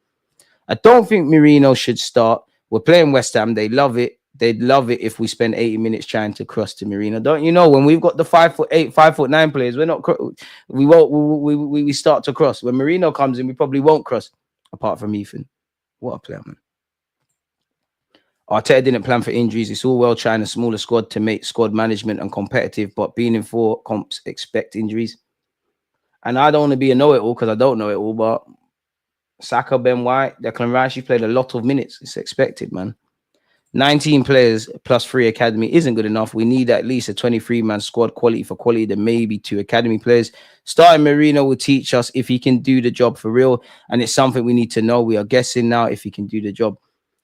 I don't think Merino should start. We're playing West Ham. They love it. They'd love it if we spend 80 minutes trying to cross to Merino. Don't you know when we've got the 5'8", 5'9" players, we're not. We won't. We start to cross. When Merino comes in, we probably won't cross. Apart from Ethan, what a player, man. Arteta didn't plan for injuries. It's all well trying a smaller squad to make squad management and competitive, but being in 4 comps expect injuries. And I don't want to be a know-it-all because I don't know it all, but Saka, Ben White, Declan Rice, you played a lot of minutes. It's expected, man. 19 players plus 3 academy isn't good enough. We need at least a 23-man squad, quality for quality, then maybe 2 academy players. Starting Merino will teach us if he can do the job for real, and it's something we need to know. We are guessing now if he can do the job.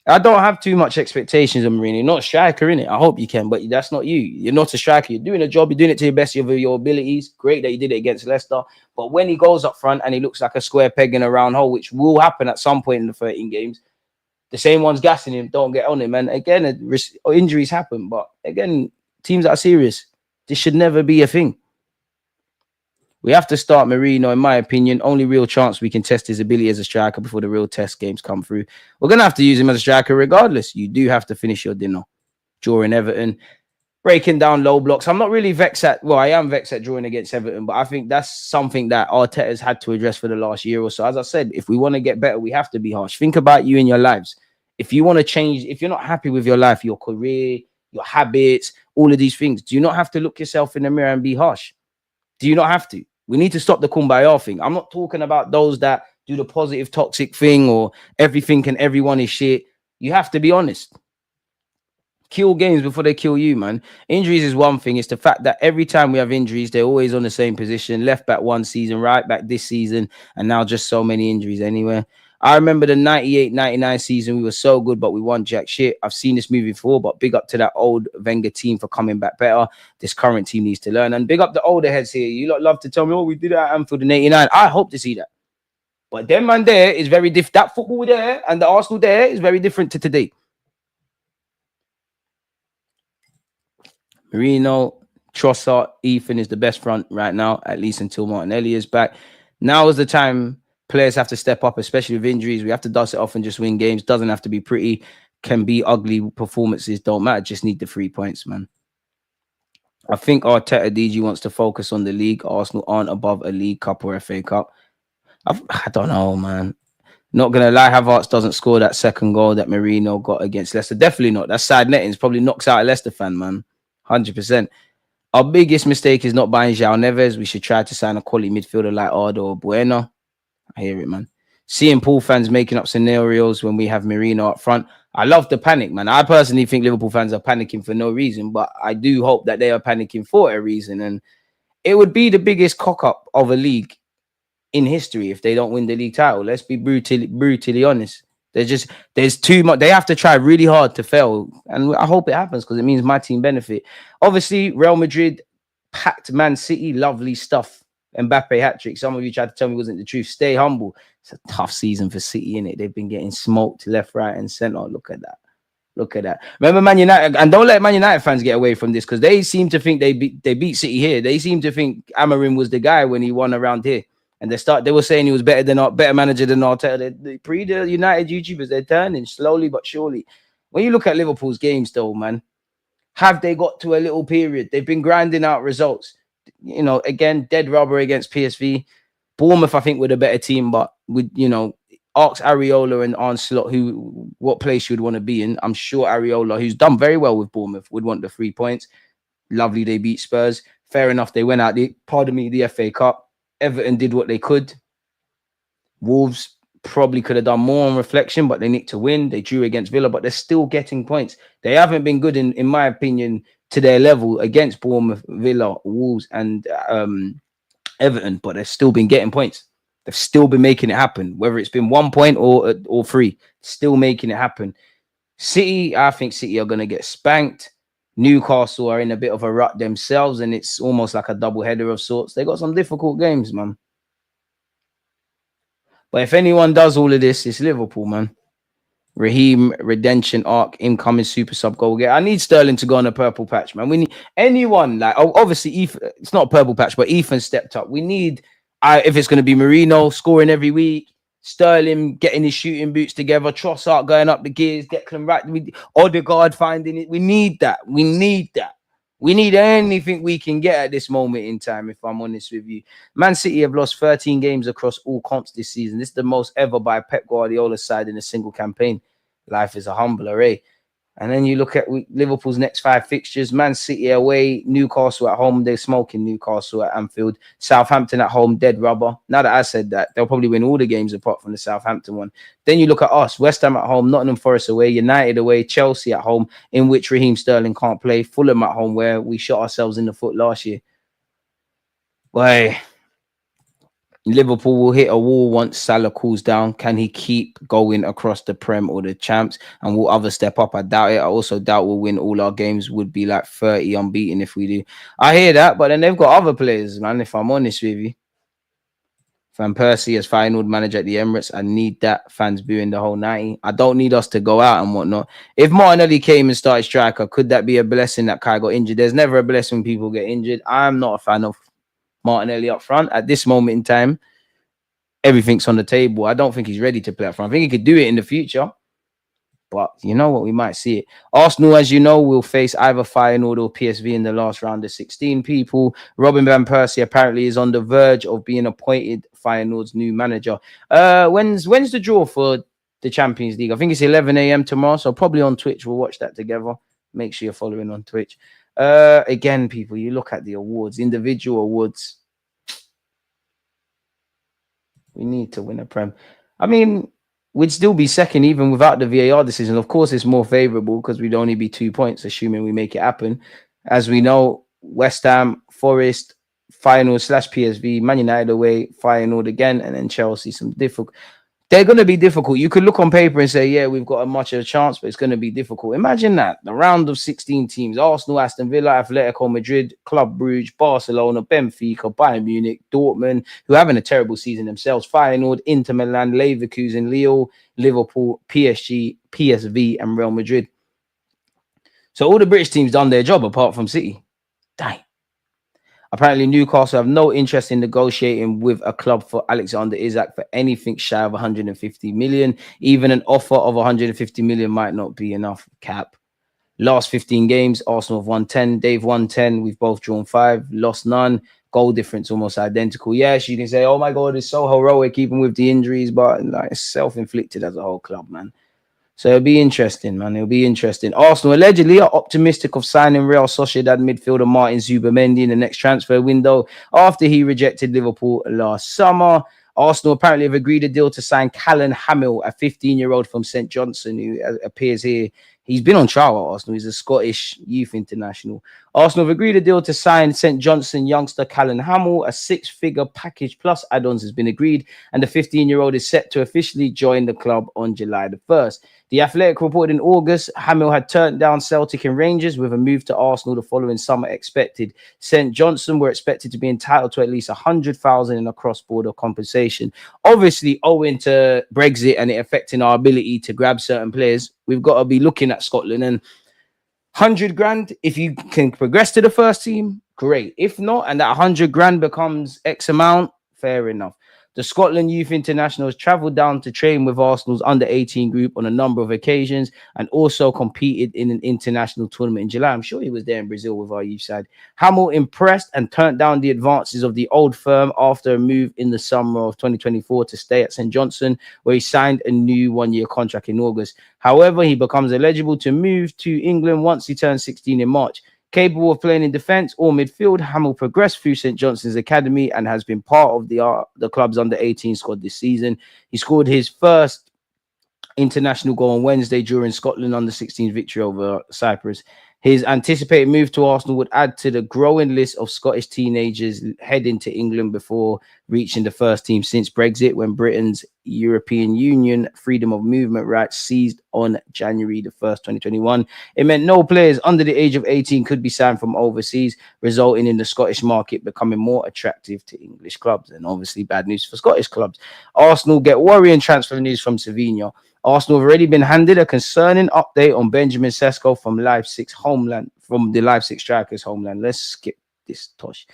I don't have too much expectations of Merino. You're not a striker, innit? I hope you can, but that's not you. You're not a striker. You're doing a job. You're doing it to the best of your abilities. Great that you did it against Leicester. But when he goes up front and he looks like a square peg in a round hole, which will happen at some point in the 13 games, the same ones gassing him don't get on him. And again, injuries happen. But again, teams that are serious, this should never be a thing. We have to start Merino, in my opinion. Only real chance we can test his ability as a striker before the real test games come through. We're going to have to use him as a striker regardless. You do have to finish your dinner. Drawing Everton, breaking down low blocks. I'm not really vexed at, well, I am vexed at drawing against Everton, but I think that's something that Arteta's had to address for the last year or so. As I said, if we want to get better, we have to be harsh. Think about you in your lives. If you want to change, if you're not happy with your life, your career, your habits, all of these things, do you not have to look yourself in the mirror and be harsh? Do you not have to? We need to stop the kumbaya thing. I'm not talking about those that do the positive toxic thing or everything and everyone is shit. You have to be honest. Kill games before they kill you, man. Injuries is one thing. It's the fact that every time we have injuries, they're always on the same position. Left back one season, right back this season, and now just so many injuries anywhere. I remember the 98-99 season. We were so good, but we won jack shit. I've seen this movie before, but big up to that old Wenger team for coming back better. This current team needs to learn. And big up the older heads here. You lot love to tell me, oh, we did that at Anfield in 89. I hope to see that. But them man there is very different. That football there and the Arsenal there is very different to today. Merino, Trossard, Ethan is the best front right now, at least until Martinelli is back. Now is the time players have to step up, especially with injuries. We have to dust it off and just win games. Doesn't have to be pretty. Can be ugly. Performances don't matter. Just need the 3 points, man. I think Arteta DG wants to focus on the league. Arsenal aren't above a League Cup or FA Cup. I don't know, man. Not going to lie, Havertz doesn't score that second goal that Merino got against Leicester. Definitely not. That side nettings probably knocks out a Leicester fan, man. 100%. Our biggest mistake is not buying João Neves. We should try to sign a quality midfielder like Ardo or Bueno. I hear it, man. Seeing Pool fans making up scenarios when we have Merino up front. I love the panic, man. I personally think Liverpool fans are panicking for no reason, but I do hope that they are panicking for a reason. And it would be the biggest cock-up of a league in history if they don't win the league title. Let's be brutally honest. There's too much. They have to try really hard to fail. And I hope it happens because it means my team benefit. Obviously, Real Madrid packed Man City. Lovely stuff. Mbappe hat-trick. Some of you tried to tell me it wasn't the truth. Stay humble. It's a tough season for City, innit? They've been getting smoked left, right, and centre. Look at that. Look at that. Remember Man United, and don't let Man United fans get away from this because they seem to think they beat City here. They seem to think Amorim was the guy when he won around here. And they were saying he was better manager than Arteta. The United YouTubers, they're turning slowly but surely. When you look at Liverpool's games, though, man, have they got to a little period? They've been grinding out results. You know, again, dead rubber against PSV. Bournemouth, I think, were the better team, but with, you know, ask Areola and Arne Slot what place you'd want to be in. I'm sure Areola, who's done very well with Bournemouth, would want the 3 points. Lovely, they beat Spurs. Fair enough, they went out, the FA Cup. Everton did what they could. Wolves probably could have done more on reflection, but they need to win. They drew against Villa, but they're still getting points. They haven't been good, in my opinion, to their level against Bournemouth, Villa, Wolves, and Everton, but they've still been getting points. They've still been making it happen, whether it's been 1 point or 3, still making it happen. City, I think City are going to get spanked. Newcastle are in a bit of a rut themselves, and it's almost like a double header of sorts. They got some difficult games, man. But if anyone does all of this, it's Liverpool, man. Raheem redemption arc, incoming super sub goal getter. I need Sterling to go on a purple patch, man. We need anyone like obviously Ethan, it's not a purple patch, but Ethan stepped up. We need if it's going to be Marino scoring every week, Sterling getting his shooting boots together, Trossard going up the gears, Declan right, Odegaard finding it. We need that. We need that. We need anything we can get at this moment in time, if I'm honest with you. Man City have lost 13 games across all comps this season. This is the most ever by Pep Guardiola's side in a single campaign. Life is a humbler, eh? And then you look at Liverpool's next 5 fixtures. Man City away, Newcastle at home. They're smoking Newcastle at Anfield. Southampton at home, dead rubber. Now that I said that, they'll probably win all the games apart from the Southampton one. Then you look at us. West Ham at home, Nottingham Forest away, United away, Chelsea at home, in which Raheem Sterling can't play. Fulham at home, where we shot ourselves in the foot last year. Boy, Liverpool will hit a wall once Salah cools down. Can he keep going across the Prem or the champs? And will others step up? I doubt it. I also doubt we'll win all our games. Would be like 30 unbeaten if we do. I hear that, but then they've got other players, man, if I'm honest with you. Van Persie as Feyenoord manager at the Emirates. I need that. Fans booing the whole 90. I don't need us to go out and whatnot. If Martinelli came and started striker, could that be a blessing that Kai got injured? There's never a blessing when people get injured. I'm not a fan of Martinelli up front at this moment in time. Everything's on the table. I don't think he's ready to play up front. I think he could do it in the future, but you know what, we might see it. Arsenal, as you know, will face either Feyenoord or PSV in the last round of 16 people. Robin van Persie apparently is on the verge of being appointed Feyenoord's new manager. When's the draw for the Champions League? I think it's 11 a.m. tomorrow, so probably on Twitch we'll watch that together. Make sure you're following on Twitch. Again, people, you look at the awards, individual awards. We need to win a Prem. I mean, we'd still be second even without the VAR decision. Of course, it's more favorable because we'd only be 2 points, assuming we make it happen. As we know, West Ham, Forest, Feyenoord/PSV, Man United away, Feyenoord again, and then Chelsea. Some difficult. They're going to be difficult. You could look on paper and say, yeah, we've got a much of a chance, but it's going to be difficult. Imagine that. The round of 16 teams: Arsenal, Aston Villa, Atletico Madrid, Club Brugge, Barcelona, Benfica, Bayern Munich, Dortmund, who are having a terrible season themselves, Feyenoord, Inter Milan, Leverkusen, Lille, Liverpool, PSG, PSV, and Real Madrid. So all the British teams done their job apart from City. Dang. Apparently, Newcastle have no interest in negotiating with a club for Alexander Isak for anything shy of 150 million. Even an offer of 150 million might not be enough. Cap. Last 15 games, Arsenal have won 10. They've won 10. We've both drawn 5, lost none. Goal difference almost identical. Yes, you can say, oh my God, it's so heroic even with the injuries, but like, it's self-inflicted as a whole club, man. So it'll be interesting, man. It'll be interesting. Arsenal allegedly are optimistic of signing Real Sociedad midfielder Martin Zubimendi in the next transfer window after he rejected Liverpool last summer. Arsenal apparently have agreed a deal to sign Callum Hamill, a 15-year-old from St Johnstone who appears here. He's been on trial at Arsenal. He's a Scottish youth international. Arsenal have agreed a deal to sign St Johnstone youngster Callum Hamill. A 6-figure package plus add-ons has been agreed, and the 15-year-old is set to officially join the club on July the 1st. The Athletic reported in August Hamill had turned down Celtic and Rangers with a move to Arsenal the following summer expected. St Johnstone were expected to be entitled to at least 100,000 in a cross-border compensation. Obviously, owing to Brexit and it affecting our ability to grab certain players, we've got to be looking at Scotland, and 100 grand, if you can progress to the first team, great. If not, and that 100 grand becomes X amount, fair enough. The Scotland Youth International has travelled down to train with Arsenal's under-18 group on a number of occasions and also competed in an international tournament in July. I'm sure he was there in Brazil with our youth side. Hamill impressed and turned down the advances of the old firm after a move in the summer of 2024 to stay at St Johnstone, where he signed a new 1-year contract in August. However, he becomes eligible to move to England once he turns 16 in March. Capable of playing in defence or midfield, Hamill progressed through St Johnstone's academy and has been part of the club's under-18 squad this season. He scored his first international goal on Wednesday during Scotland under-16 victory over Cyprus. His anticipated move to Arsenal would add to the growing list of Scottish teenagers heading to England before reaching the first team since Brexit, when Britain's European Union freedom of movement rights ceased on January the 1st, 2021. It meant no players under the age of 18 could be signed from overseas, resulting in the Scottish market becoming more attractive to English clubs. And obviously bad news for Scottish clubs. Arsenal get worrying transfer news from Sevilla. Arsenal have already been handed a concerning update on Benjamin Sesko from the Leipzig strikers' homeland. Let's skip this, Tosh.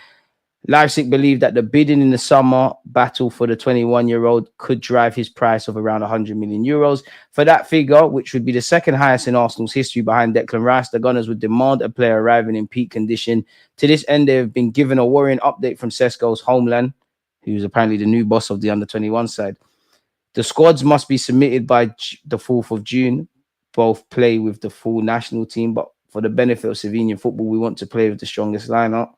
Leipzig believe that the bidding in the summer battle for the 21-year-old could drive his price of around 100 million euros. For that figure, which would be the second highest in Arsenal's history behind Declan Rice, the Gunners would demand a player arriving in peak condition. To this end, they have been given a worrying update from Sesko's homeland, who's apparently the new boss of the under-21 side. The squads must be submitted by the 4th of June. Both play with the full national team, but for the benefit of Sevilla football, we want to play with the strongest lineup.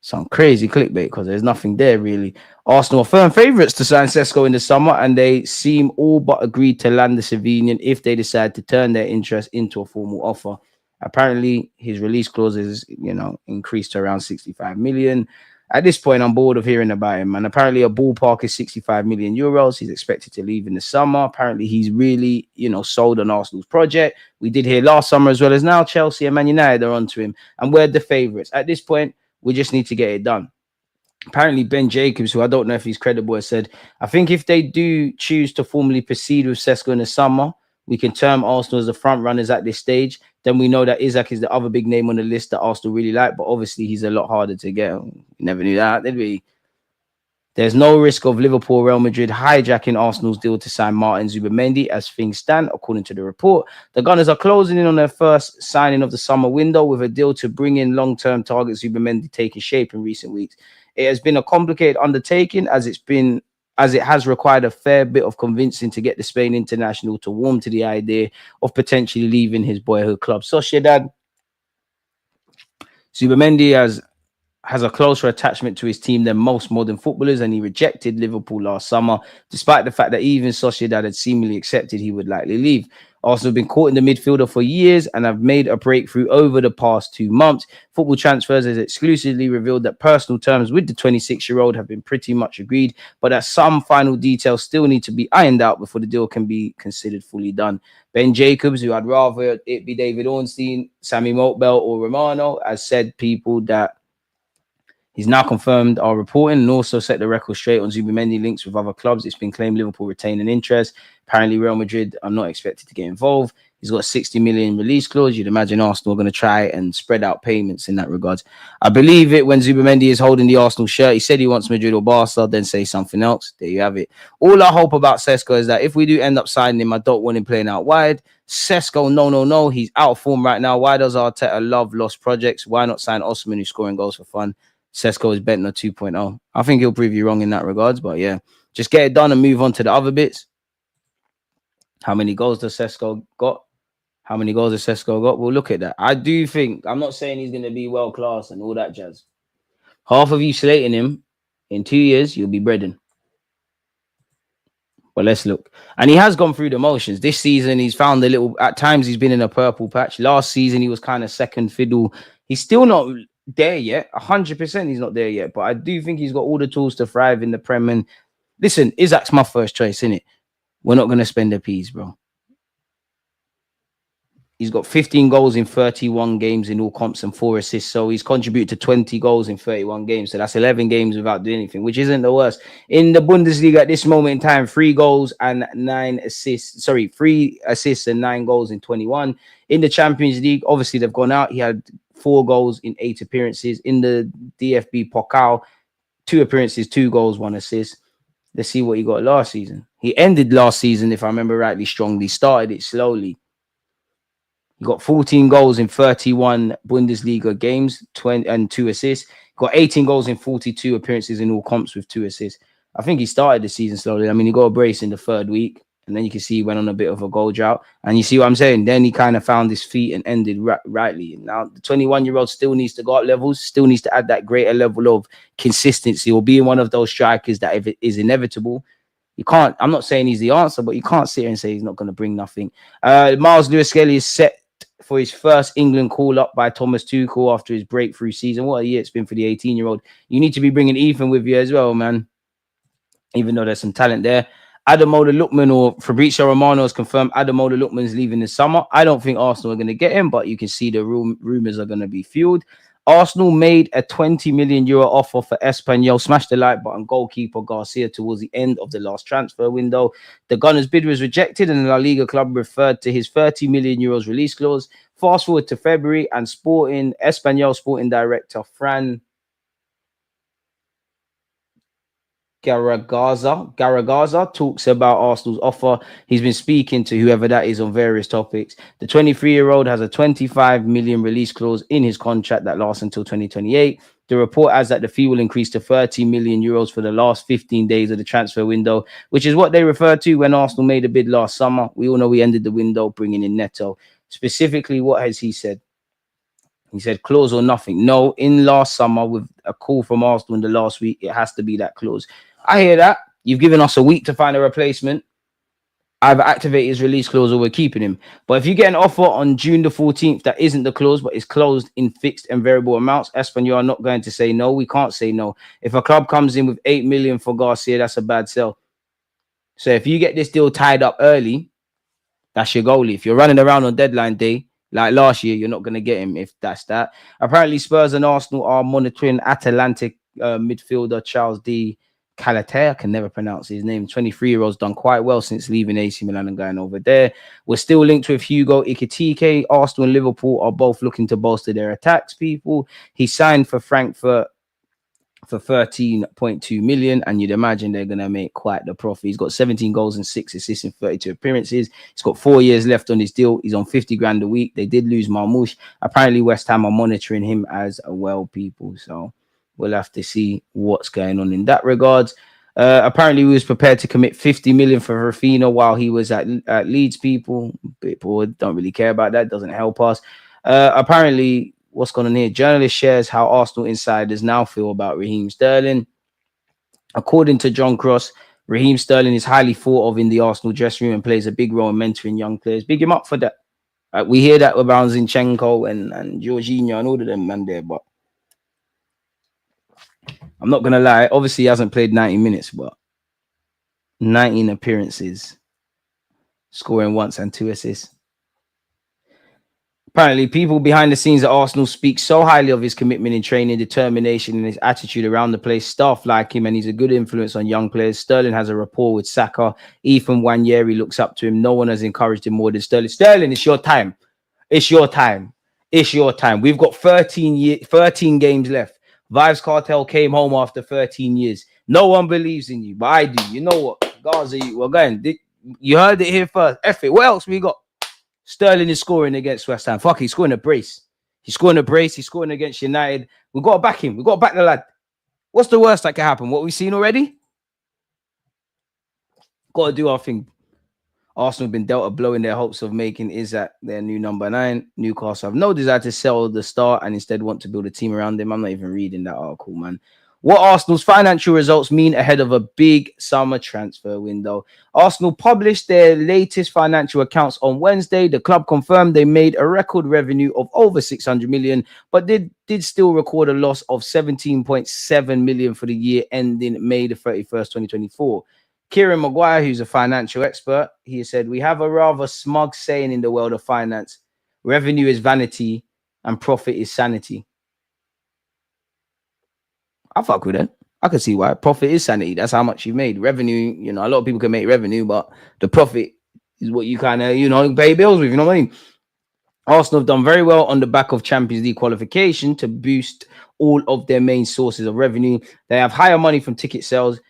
Some crazy clickbait because there's nothing there really. Arsenal are firm favourites to sign Sesko in the summer, and they seem all but agreed to land the Sevillian if they decide to turn their interest into a formal offer. Apparently, his release clause is, increased to around 65 million. At this point, I'm bored of hearing about him. And apparently, a ballpark is 65 million euros. He's expected to leave in the summer. Apparently, he's really, sold on Arsenal's project. We did hear last summer as well as now. Chelsea and Man United are onto him, and we're the favourites. At this point, we just need to get it done. Apparently, Ben Jacobs, who I don't know if he's credible, has said, I think if they do choose to formally proceed with Sesko in the summer, we can term Arsenal as the front runners at this stage. Then we know that Isaac is the other big name on the list that Arsenal really like, but obviously he's a lot harder to get. We never knew that, did we? There's no risk of Liverpool, Real Madrid hijacking Arsenal's deal to sign Martin Zubimendi as things stand, according to the report. The Gunners are closing in on their first signing of the summer window with a deal to bring in long-term target Zubimendi taking shape in recent weeks. It has been a complicated undertaking as it has required a fair bit of convincing to get the Spain international to warm to the idea of potentially leaving his boyhood club. Sociedad. Zubimendi has a closer attachment to his team than most modern footballers, and he rejected Liverpool last summer, despite the fact that even Sociedad had seemingly accepted he would likely leave. Arsenal have been caught in the midfielder for years and have made a breakthrough over the past 2 months. Football Transfers has exclusively revealed that personal terms with the 26-year-old have been pretty much agreed, but that some final details still need to be ironed out before the deal can be considered fully done. Ben Jacobs, who I'd rather it be David Ornstein, Sammy Motbell or Romano, has said people that he's now confirmed our reporting and also set the record straight on Zubimendi links with other clubs. It's been claimed Liverpool retain an interest. Apparently, Real Madrid are not expected to get involved. He's got a 60 million release clause. You'd imagine Arsenal are going to try and spread out payments in that regard. I believe it when Zubimendi is holding the Arsenal shirt. He said he wants Madrid or Barca, then say something else. There you have it. All I hope about Sesko is that if we do end up signing him, I don't want him playing out wide. Sesko, no. He's out of form right now. Why does Arteta love lost projects? Why not sign Osman, who's scoring goals for fun? Sesko is Bentner 2.0. I think he'll prove you wrong in that regards, but yeah, just get it done and move on to the other bits. How many goals does Sesko got? We'll look at that. I do think, I'm not saying he's going to be world class and all that jazz. Half of you slating him, in 2 years, you'll be breading. But let's look. And he has gone through the motions. This season, he's found a little, at times he's been in a purple patch. Last season, he was kind of second fiddle. He's still not there yet. 100% he's not there yet. But I do think he's got all the tools to thrive in the Prem. And listen, Isaac's my first choice, innit? We're not going to spend a piece, bro. He's got 15 goals in 31 games in all comps and 4 assists. So he's contributed to 20 goals in 31 games. So that's 11 games without doing anything, which isn't the worst. In the Bundesliga at this moment in time, 3 goals and 9 assists. 3 assists and 9 goals in 21. In the Champions League, obviously they've gone out. He had 4 goals in 8 appearances. In the DFB Pokal, 2 appearances, 2 goals, 1 assist. Let's see what he got last season. He ended last season, if I remember rightly, strongly. Started it slowly. He got 14 goals in 31 Bundesliga games, 20 and 2 assists. Got 18 goals in 42 appearances in all comps with 2 assists. I think he started the season slowly. I mean, he got a brace in the 3rd week, and then you can see he went on a bit of a goal drought. And you see what I'm saying? Then he kind of found his feet and ended rightly. And now the 21-year-old still needs to go up levels, still needs to add that greater level of consistency or being one of those strikers that if it is inevitable, you can't, I'm not saying he's the answer, but you can't sit here and say he's not going to bring nothing. Miles Lewis Skelly is set for his first England call-up by Thomas Tuchel after his breakthrough season. What a year it's been for the 18-year-old. You need to be bringing Ethan with you as well, man, even though there's some talent there. Ademola Lookman or Fabrizio Romano has confirmed Ademola Lookman's leaving this summer. I don't think Arsenal are going to get him, but you can see the rumours are going to be fueled. Arsenal made a 20 million euro offer for Espanyol. Smash the like button. Goalkeeper Garcia towards the end of the last transfer window. The Gunners' bid was rejected, and the La Liga club referred to his 30 million euros release clause. Fast forward to February, and Espanyol sporting director Fran Garagaza talks about Arsenal's offer. He's been speaking to whoever that is on various topics. The 23-year-old has a 25 million release clause in his contract that lasts until 2028. The report adds that the fee will increase to 30 million euros for the last 15 days of the transfer window, which is what they referred to when Arsenal made a bid last summer. We all know we ended the window bringing in Neto. Specifically, what has he said? He said clause or nothing. No, in last summer with a call from Arsenal in the last week, it has to be that clause. I hear that. You've given us a week to find a replacement. I've activated his release clause or we're keeping him. But if you get an offer on June the 14th, that isn't the clause, but it's closed in fixed and variable amounts, Espanyol are not going to say no. We can't say no. If a club comes in with 8 million for Garcia, that's a bad sell. So if you get this deal tied up early, that's your goalie. If you're running around on deadline day, like last year, you're not going to get him if that's that. Apparently, Spurs and Arsenal are monitoring Atalantic midfielder Charles D. Calatea. I can never pronounce his name. 23-year-old's done quite well since leaving AC Milan and going over there. We're still linked with Hugo Ekitike. Arsenal and Liverpool are both looking to bolster their attacks, people. He signed for Frankfurt for 13.2 million, and you'd imagine they're going to make quite the profit. He's got 17 goals and 6 assists in 32 appearances. He's got 4 years left on his deal. He's on 50 grand a week. They did lose Marmouche. Apparently West Ham are monitoring him as well, people. So we'll have to see what's going on in that regards. Apparently he was prepared to commit 50 million for Rafinha while he was at Leeds, people. People don't really care about that. Doesn't help us. Apparently, what's going on here? Journalist shares how Arsenal insiders now feel about Raheem Sterling. According to John Cross, Raheem Sterling is highly thought of in the Arsenal dressing room and plays a big role in mentoring young players. Big him up for that. We hear that about Zinchenko and Jorginho and all of them, man, there. But I'm not going to lie. Obviously, he hasn't played 90 minutes, but 19 appearances, scoring once and 2 assists. Apparently, people behind the scenes at Arsenal speak so highly of his commitment in training, determination, and his attitude around the place. Staff like him, and he's a good influence on young players. Sterling has a rapport with Saka. Ethan Nwaneri looks up to him. No one has encouraged him more than Sterling. Sterling, it's your time. It's your time. It's your time. We've got 13 games left. Vibes Cartel came home after 13 years. No one believes in you, but I do. You know what? Gaza, we're going. You heard it here first. F it. What else we got? Sterling is scoring against West Ham. Fuck, he's scoring a brace. He's scoring a brace. He's scoring against United. We've got to back him. We've got to back the lad. What's the worst that can happen? What we've seen already? Got to do our thing. Arsenal have been dealt a blow in their hopes of making Isak their new number 9. Newcastle have no desire to sell the star and instead want to build a team around him. I'm not even reading that article, man. What Arsenal's financial results mean ahead of a big summer transfer window. Arsenal published their latest financial accounts on Wednesday. The club confirmed they made a record revenue of over 600 million, but did still record a loss of 17.7 million for the year ending May the 31st, 2024. Kieran Maguire, who's a financial expert, he said, "We have a rather smug saying in the world of finance. Revenue is vanity and profit is sanity." I fuck with it. I can see why. Profit is sanity. That's how much you've made. Revenue, you know, a lot of people can make revenue, but the profit is what you kind of, you know, pay bills with. You know what I mean? Arsenal have done very well on the back of Champions League qualification to boost all of their main sources of revenue. They have higher money from ticket sales,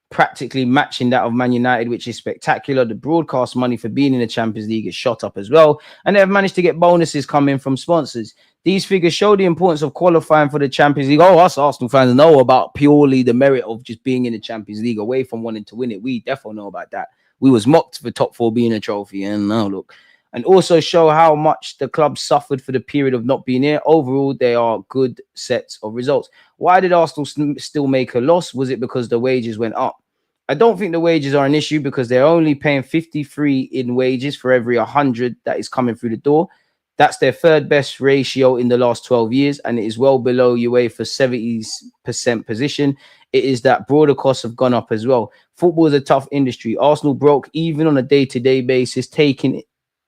practically matching that of Man United, which is spectacular. The broadcast money for being in the Champions League is shot up as well, and they have managed to get bonuses coming from sponsors. These figures show the importance of qualifying for the Champions League. Oh, us Arsenal fans know about purely the merit of just being in the Champions League away from wanting to win it. We definitely know about that. We was mocked for top 4 being a trophy, and now look. And also show how much the club suffered for the period of not being here. Overall, they are good sets of results. Why did Arsenal still make a loss? Was it because the wages went up? I don't think the wages are an issue because they're only paying 53 in wages for every 100 that is coming through the door. That's their third best ratio in the last 12 years, and it is well below UEFA 70% position. It is that broader costs have gone up as well. Football is a tough industry. Arsenal broke even on a day-to-day basis, taking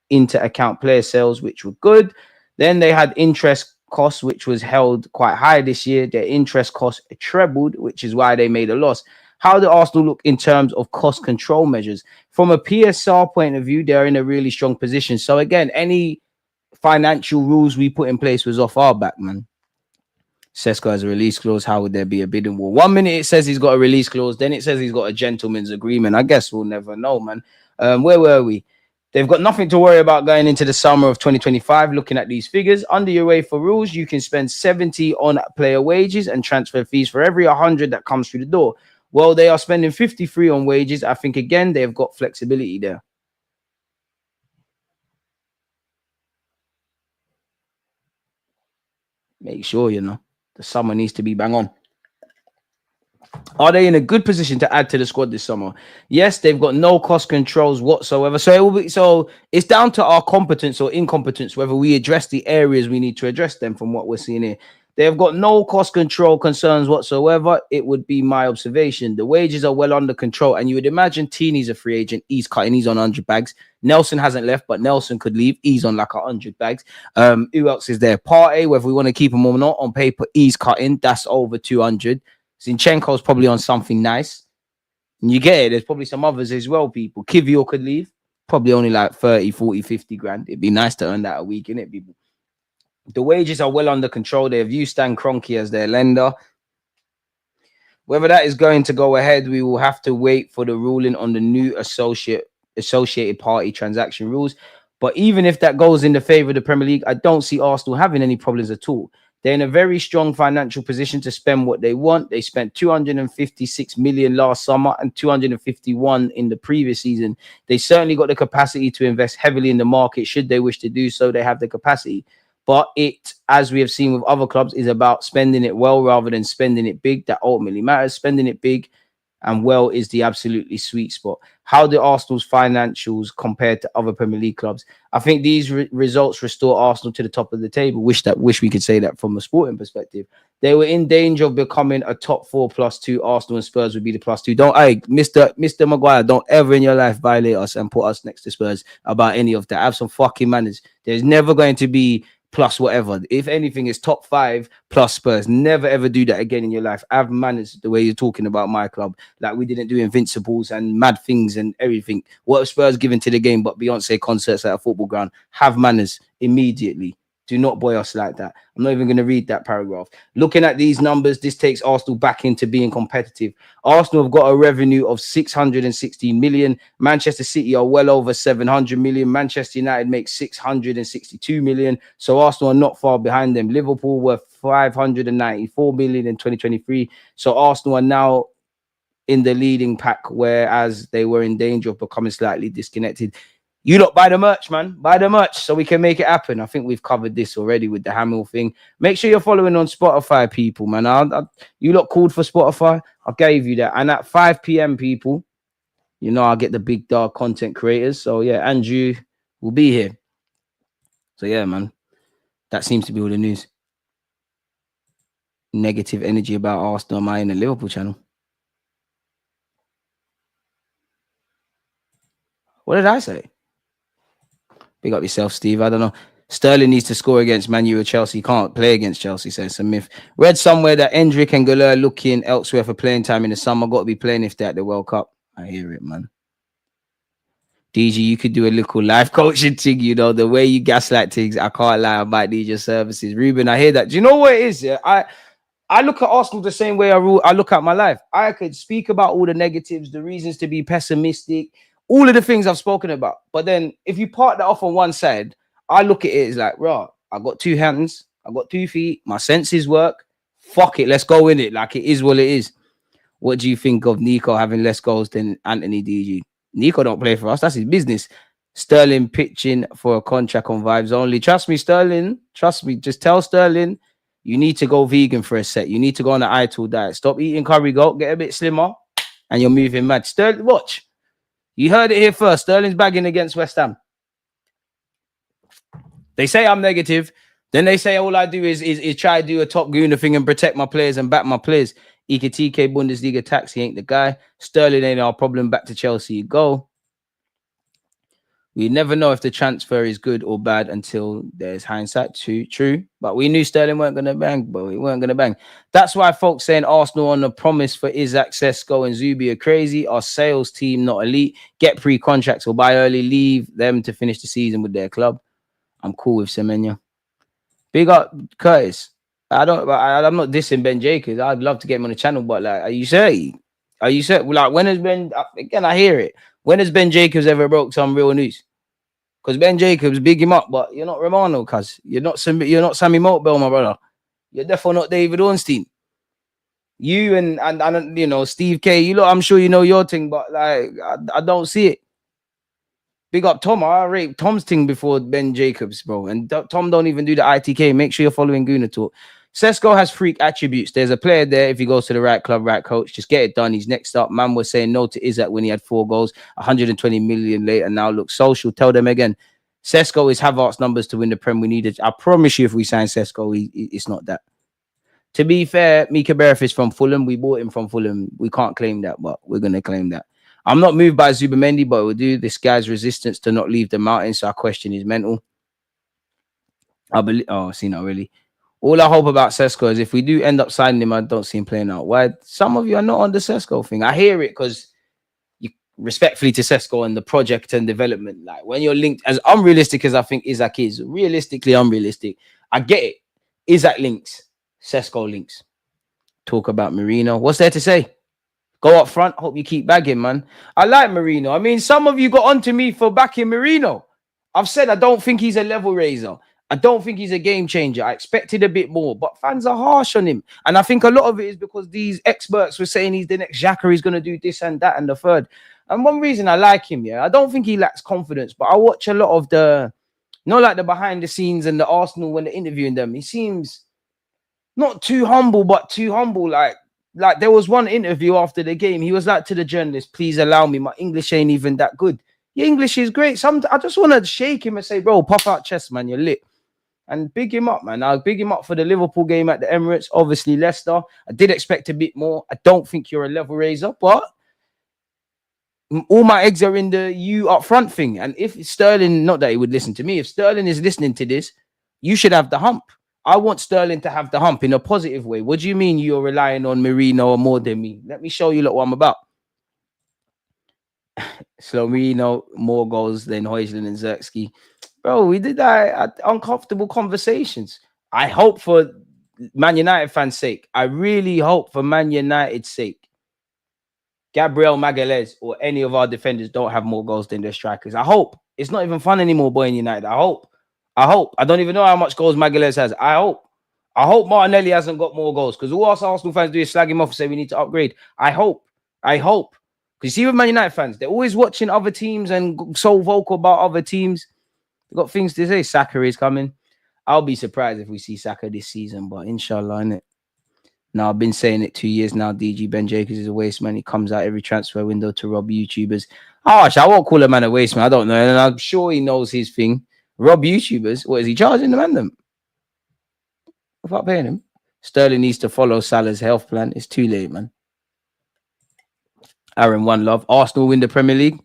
into account player sales, which were good. Then they had interest costs, which was held quite high this year. Their interest costs trebled, which is why they made a loss. How do Arsenal look in terms of cost control measures? From a PSR point of view, they're in a really strong position. So again, any financial rules we put in place was off our back, man. Sesko has a release clause. How would there be a bidding war? 1 minute it says he's got a release clause, then it says he's got a gentleman's agreement. I guess we'll never know, man. Where were we? They've got nothing to worry about going into the summer of 2025. Looking at these figures, under your UEFA rules, you can spend 70 on player wages and transfer fees for every 100 that comes through the door. Well, they are spending 53 on wages. I think, again, they've got flexibility there. Make sure, the summer needs to be bang on. Are they in a good position to add to the squad this summer? Yes, they've got no cost controls whatsoever. So it's down to our competence or incompetence whether we address the areas we need to address them from what we're seeing here. They have got no cost control concerns whatsoever. It would be my observation. The wages are well under control, and you would imagine Tini's a free agent. He's cutting. He's on 100 bags. Nelson hasn't left, but Nelson could leave. He's on like 100 bags. Who else is there? Partey, whether we want to keep him or not, on paper, he's cutting. That's over 200. Zinchenko's probably on something nice. And you get it. There's probably some others as well, people. Kivior could leave. Probably only like 30, 40, 50 grand. It'd be nice to earn that a week, innit, people? The wages are well under control. They have used Stan Kroenke as their lender. Whether that is going to go ahead, we will have to wait for the ruling on the new associated party transaction rules. But even if that goes in the favor of the Premier League, I don't see Arsenal having any problems at all. They're in a very strong financial position to spend what they want. They spent 256 million last summer and 251 in the previous season. They certainly got the capacity to invest heavily in the market. Should they wish to do so, they have the capacity. But it, as we have seen with other clubs, is about spending it well rather than spending it big. That ultimately matters. Spending it big and well is the absolutely sweet spot. How do Arsenal's financials compare to other Premier League clubs? I think these results restore Arsenal to the top of the table. Wish we could say that from a sporting perspective. They were in danger of becoming a top 4+2. Arsenal and Spurs would be the +2. Mr. Maguire, don't ever in your life violate us and put us next to Spurs about any of that. Have some fucking manners. There's never going to be plus whatever. If anything, it's top 5 plus Spurs. Never ever do that again in your life. Have manners the way you're talking about my club. Like we didn't do Invincibles and mad things and everything. What have Spurs given to the game but Beyonce concerts at a football ground? Have manners immediately. Do not boy us like that. I'm not even going to read that paragraph. Looking at these numbers, this takes Arsenal back into being competitive. Arsenal have got a revenue of 616 million. Manchester City are well over 700 million. Manchester United makes 662 million. So Arsenal are not far behind them. Liverpool were 594 million in 2023. So Arsenal are now in the leading pack, whereas they were in danger of becoming slightly disconnected. You lot buy the merch, man. Buy the merch so we can make it happen. I think we've covered this already with the Hamill thing. Make sure you're following on Spotify, people, man. You lot called for Spotify. I gave you that. And at 5 p.m, people, I'll get the big dog content creators. So, yeah, Andrew will be here. So, yeah, man. That seems to be all the news. Negative energy about Arsenal, am I in the Liverpool channel? What did I say? Big up yourself, Steve. I don't know. Sterling needs to score against Man U or Chelsea. He can't play against Chelsea, so it's a myth. Read somewhere that Endrick and Galeur looking elsewhere for playing time in the summer. Got to be playing if they're at the World Cup. I hear it, man. DG, you could do a little life coaching thing, the way you gaslight things. I can't lie, I might need your services. Ruben, I hear that. Do you know what it is? Yeah? I look at Arsenal the same way I look at my life. I could speak about all the negatives, the reasons to be pessimistic, all of the things I've spoken about. But then if you part that off on one side, I look at it as like, raw, I got 2 hands, I got 2 feet, my senses work. Fuck it, let's go in it. Like it is what it is. What do you think of Nico having less goals than Anthony DG? Nico don't play for us. That's his business. Sterling pitching for a contract on vibes only. Trust me, Sterling. Trust me. Just tell Sterling you need to go vegan for a set. You need to go on an ITIL diet. Stop eating curry goat. Get a bit slimmer and you're moving mad. Sterling, watch. You heard it here first. Sterling's bagging against West Ham. They say I'm negative. Then they say all I do is try to do a top Gooner thing and protect my players and back my players. EKTK Bundesliga taxi ain't the guy. Sterling ain't our problem. Back to Chelsea you go. We never know if the transfer is good or bad until there's hindsight. True. But we knew Sterling weren't going to bang, but we weren't going to bang. That's why folks saying Arsenal on the promise for Isaac, Sesko and Zubi are crazy. Our sales team not elite. Get pre-contracts or buy early. Leave them to finish the season with their club. I'm cool with Semenya. Big up Curtis. I'm not dissing Ben Jacobs. I'd love to get him on the channel, but like, are you sure? Like, when has Ben, again, I hear it. When has Ben Jacobs ever broke some real news? Because Ben Jacobs, big him up, but you're not Romano, cuz. You're not Sammy Motbell, my brother. You're definitely not David Ornstein. You and you know, Steve K, you lot, I'm sure you know your thing, but like, I don't see it. Big up Tom. I rate Tom's thing before Ben Jacobs, bro. And Tom don't even do the ITK. Make sure you're following Gooner Talk. Sesko has freak attributes. There's a player there. If he goes to the right club, right coach, just get it done. He's next up. Man was saying no to Isaac when he had 4 goals, 120 million later. Now looks social. Tell them again. Sesko is Havertz's numbers to win the Prem. We needed. I promise you, if we sign Sesko, it's not that. To be fair, Mika Bereth is from Fulham. We bought him from Fulham. We can't claim that, but we're gonna claim that. I'm not moved by Zubamendi, but we'll do this guy's resistance to not leave the mountain. So I question his mental. I believe. Oh, see, not really. All I hope about Sesko is if we do end up signing him, I don't see him playing out wide. Some of you are not on the Sesko thing. I hear it because you respectfully to Sesko and the project and development. Like when you're linked, as unrealistic as I think Isaac is, realistically unrealistic. I get it. Isaac links, Sesko links. Talk about Marino. What's there to say? Go up front. Hope you keep bagging, man. I like Marino. I mean, some of you got onto me for backing Marino. I've said I don't think he's a level raiser. I don't think he's a game changer. I expected a bit more, but fans are harsh on him. And I think a lot of it is because these experts were saying he's the next Xhaka, he's going to do this and that and the third. And one reason I like him, yeah, I don't think he lacks confidence, but I watch a lot of the, like the behind the scenes and the Arsenal when they're interviewing them. He seems not too humble, but too humble. Like there was one interview after the game. He was like to the journalist, please allow me. My English ain't even that good. Your English is great. I just want to shake him and say, bro, puff out chest, man. You're lit. And big him up, man. I'll big him up for the Liverpool game at the Emirates. Obviously, Leicester. I did expect a bit more. I don't think you're a level raiser, but all my eggs are in the you up front thing. And if Sterling, not that he would listen to me, if Sterling is listening to this, you should have the hump. I want Sterling to have the hump in a positive way. What do you mean you're relying on Marino or more than me? Let me show you what I'm about. So Marino, more goals than Højlund and Zirkzee. Bro, we did that uncomfortable conversations. I hope for Man United fans' sake. I really hope for Man United's sake. Gabriel Magalhaes or any of our defenders don't have more goals than their strikers. I hope. It's not even fun anymore, boy, in United. I hope. I don't even know how much goals Magalhaes has. I hope Martinelli hasn't got more goals because all us Arsenal fans do is slag him off and say we need to upgrade. I hope. Because you see with Man United fans, they're always watching other teams and so vocal about other teams. They've got things to say. Saka is coming. I'll be surprised if we see Saka this season, but inshallah, innit? Now, I've been saying it 2 years now. DG Ben Jacobs is a waste man. He comes out every transfer window to rob YouTubers. I won't call a man a waste man. I don't know. And I'm sure he knows his thing. Rob YouTubers. What is he charging the man them? Without paying him. Sterling needs to follow Salah's health plan. It's too late, man. Aaron, one love. Arsenal win the Premier League.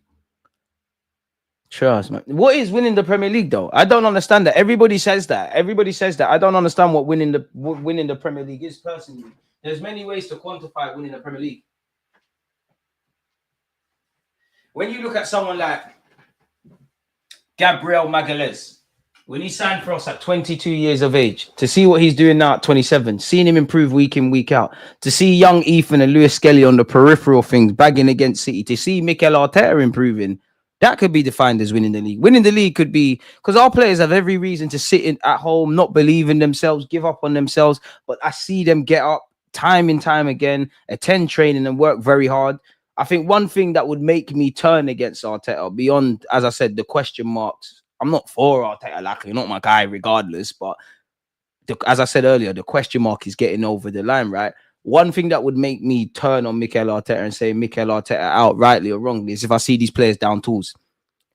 Trust, man. What is winning the Premier League, though? I don't understand that. Everybody says that. I don't understand what winning the Premier League is personally. There's many ways to quantify winning the Premier League. When you look at someone like Gabriel Magalhaes, when he signed for us at 22 years of age, to see what he's doing now at 27, seeing him improve week in, week out, to see young Ethan and Lewis Skelly on the peripheral things, bagging against City, to see Mikel Arteta improving, that could be defined as winning the league. Winning the league could be, because our players have every reason to sit at home, not believe in themselves, give up on themselves, but I see them get up time and time again, attend training and work very hard. I think one thing that would make me turn against Arteta, beyond, as I said, the question marks, I'm not for Arteta, like, you're not my guy regardless, but as I said earlier, the question mark is getting over the line, right? One thing that would make me turn on Mikel Arteta and say Mikel Arteta outrightly or wrongly is if I see these players down tools.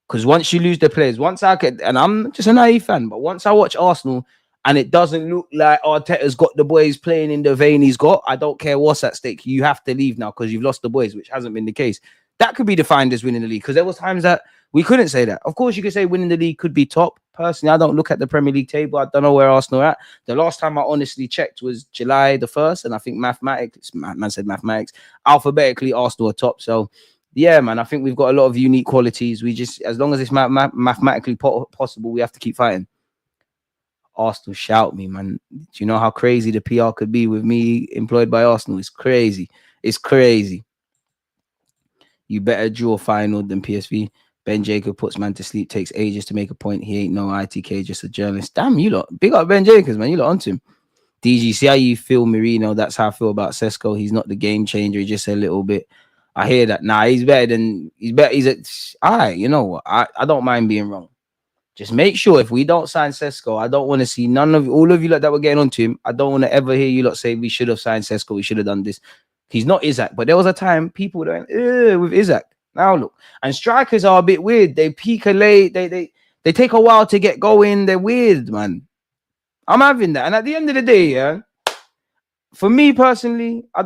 Because once you lose the players, once I get, and I'm just a naive fan, but once I watch Arsenal and it doesn't look like Arteta's got the boys playing in the vein he's got, I don't care what's at stake. You have to leave now because you've lost the boys, which hasn't been the case. That could be defined as winning the league because there was times that we couldn't say that. Of course, you could say winning the league could be top. Personally, I don't look at the Premier League table. I don't know where Arsenal are at. The last time I honestly checked was July the 1st, and I think mathematics, man said mathematics, alphabetically Arsenal are top. So yeah, man, I think we've got a lot of unique qualities. We just, as long as it's mathematically possible, we have to keep fighting. Arsenal shout me, man. Do you know how crazy the PR could be with me employed by Arsenal? It's crazy. It's crazy. You better draw Feyenoord than PSV. Ben Jacob puts man to sleep, takes ages to make a point. He ain't no ITK, just a journalist. Damn, you lot. Big up Ben Jacobs, man. You lot onto him. DG, see how you feel, Marino? That's how I feel about Sesko. He's not the game changer. He's just a little bit. I hear that. Nah, he's better than he's better. All right, you know what? I don't mind being wrong. Just make sure if we don't sign Sesko, I don't want to see none of all of you lot that were getting onto him. I don't want to ever hear you lot say we should have signed Sesko, we should have done this. He's not Isaac, but there was a time people were going with Isaac. Now look, and strikers are a bit weird. They peak a late, they take a while to get going. They're weird, man. I'm having that. And at the end of the day, yeah, for me personally, I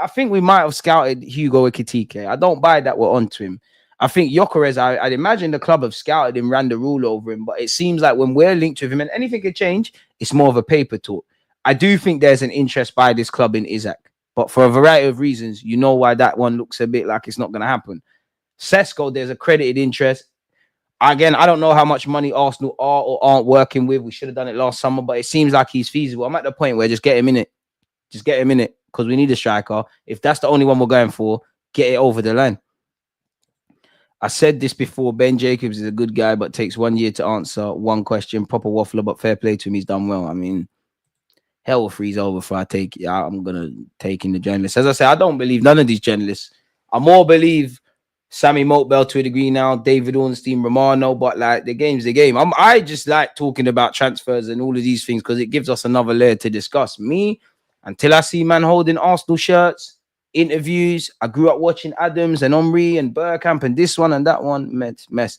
think we might have scouted Hugo Ekitike. I don't buy that we're onto him. I think Gyökeres, I'd imagine the club have scouted him, ran the rule over him, but it seems like when we're linked with him and anything could change, it's more of a paper talk. I do think there's an interest by this club in Isaac, but for a variety of reasons, you know why that one looks a bit like it's not going to happen. Sesko, there's accredited interest. Again, I don't know how much money Arsenal are or aren't working with. We should have done it last summer, but it seems like he's feasible. I'm at the point where just get him in it. Just get him in it because we need a striker. If that's the only one we're going for, get it over the line. I said this before. Ben Jacobs is a good guy, but takes 1 year to answer one question. Proper waffler, but fair play to him. He's done well. I mean, hell will freeze over before I take it. I'm going to take in the journalists. As I say, I don't believe none of these journalists. I more believe Sammy Motbell to a degree now, David Ornstein, Romano, but like the game's the game. I just like talking about transfers and all of these things because it gives us another layer to discuss. Me, until I see man holding Arsenal shirts, interviews, I grew up watching Adams and Omri and Bergkamp and this one and that one. Mess.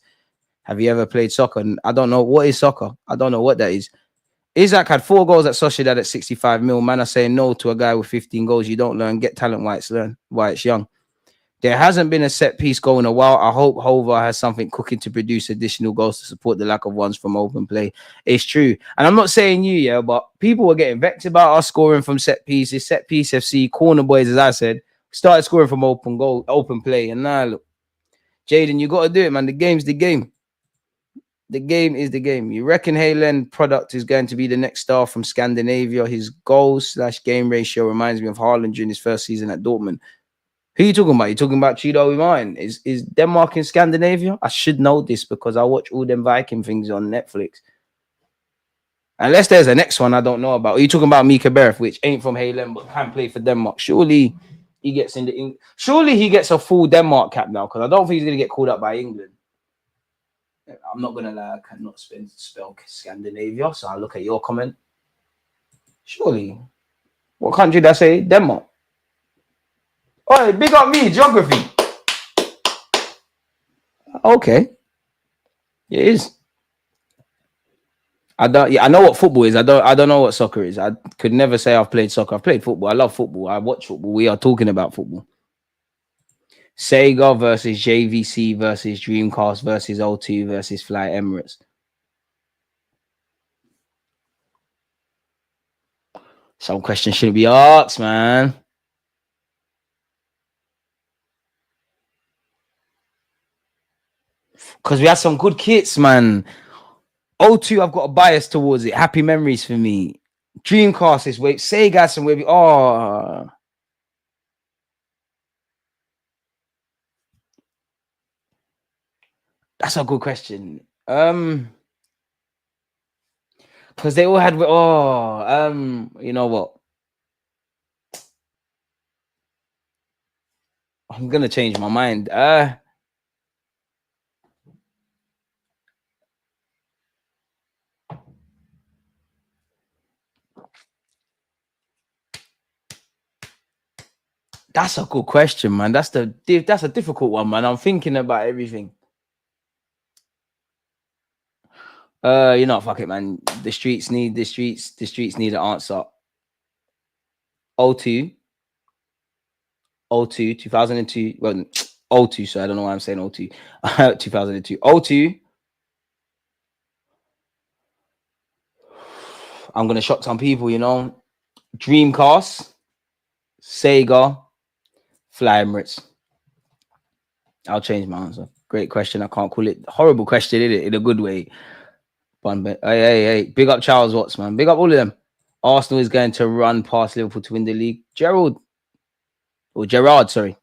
Have you ever played soccer? And I don't know what is soccer. I don't know what that is. Isaac had 4 goals at Sociedad at 65 mil. Man are saying no to a guy with 15 goals. You don't learn. Get talent while it's young. There hasn't been a set piece goal in a while. I hope Hova has something cooking to produce additional goals to support the lack of ones from open play. It's true. And I'm not saying you, yeah, but people were getting vexed about us scoring from set pieces, set piece FC, corner boys, as I said, started scoring from open play. And now look, Jaden, you got to do it, man. The game's the game. The game is the game. You reckon Haaland product is going to be the next star from Scandinavia? His goals/game ratio reminds me of Haaland during his first season at Dortmund. Who are you talking about? You talking about Chido Iman? Is Denmark in Scandinavia? I should know this because I watch all them Viking things on Netflix. Unless there's a next one I don't know about. Are you talking about Mika Berth, which ain't from Haaland but can play for Denmark? Surely he gets surely he gets a full Denmark cap now because I don't think he's gonna get called up by England. I'm not gonna lie, I cannot spell Scandinavia, so I'll look at your comment. Surely, what country did I say? Denmark. Oh, big up me, geography. Okay. It is. I know what football is. I don't know what soccer is. I could never say I've played soccer. I've played football. I love football. I watch football. We are talking about football. Sega versus JVC versus Dreamcast versus O2 versus Fly Emirates. Some questions shouldn't be asked, man. Because we had some good kits, man. O2, I've got a bias towards it. Happy memories for me. Dreamcast is wait. Sega some wavy. Oh. That's a good question. Because they all had you know what? I'm gonna change my mind. That's a good question, man. That's a difficult one, man. I'm thinking about everything. You know, fuck it, man. The streets need an answer. 02, 2002. Well, 02, so I don't know why I'm saying 02. 2002. 02. I'm gonna shock some people, you know. Dreamcast, Sega, Fly Emirates. I'll change my answer. Great question. I can't call it horrible question, is it? In a good way. Hey. Big up Charles Watts, man. Big up all of them. Arsenal is going to run past Liverpool to win the league. Gerard, sorry.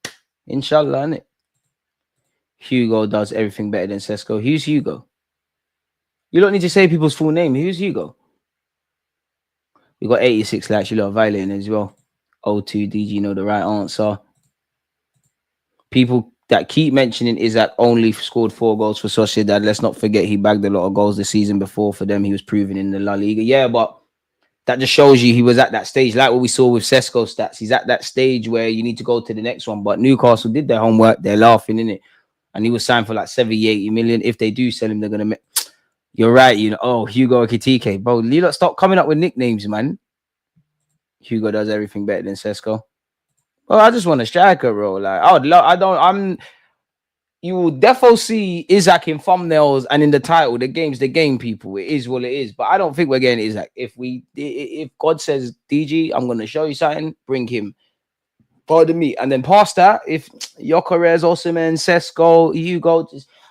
Inshallah, innit? Hugo does everything better than Sesko. Who's Hugo? You don't need to say people's full name. Who's Hugo? We got 86 likes. You lot are violating as well. 02 DG know the right answer. People that keep mentioning Isaac only scored 4 goals for Sociedad. Let's not forget he bagged a lot of goals the season before for them. He was proving in the La Liga. Yeah, but that just shows you he was at that stage, like what we saw with Sesko stats. He's at that stage where you need to go to the next one. But Newcastle did their homework. They're laughing, innit? And he was signed for like 70, 80 million. If they do sell him, they're going to make... You're right, you know. Oh, Hugo Ekitike. Bro, you lot stop coming up with nicknames, man. Hugo does everything better than Sesko. Well, I just want a striker, bro. Like, you will definitely see Isaac in thumbnails and in the title. The game's the game, people. It is what it is. But I don't think we're getting Isaac. If God says, DG, I'm going to show you something, bring him. Pardon me. And then past that, if Gyökeres, Osimhen, Sesko, Hugo,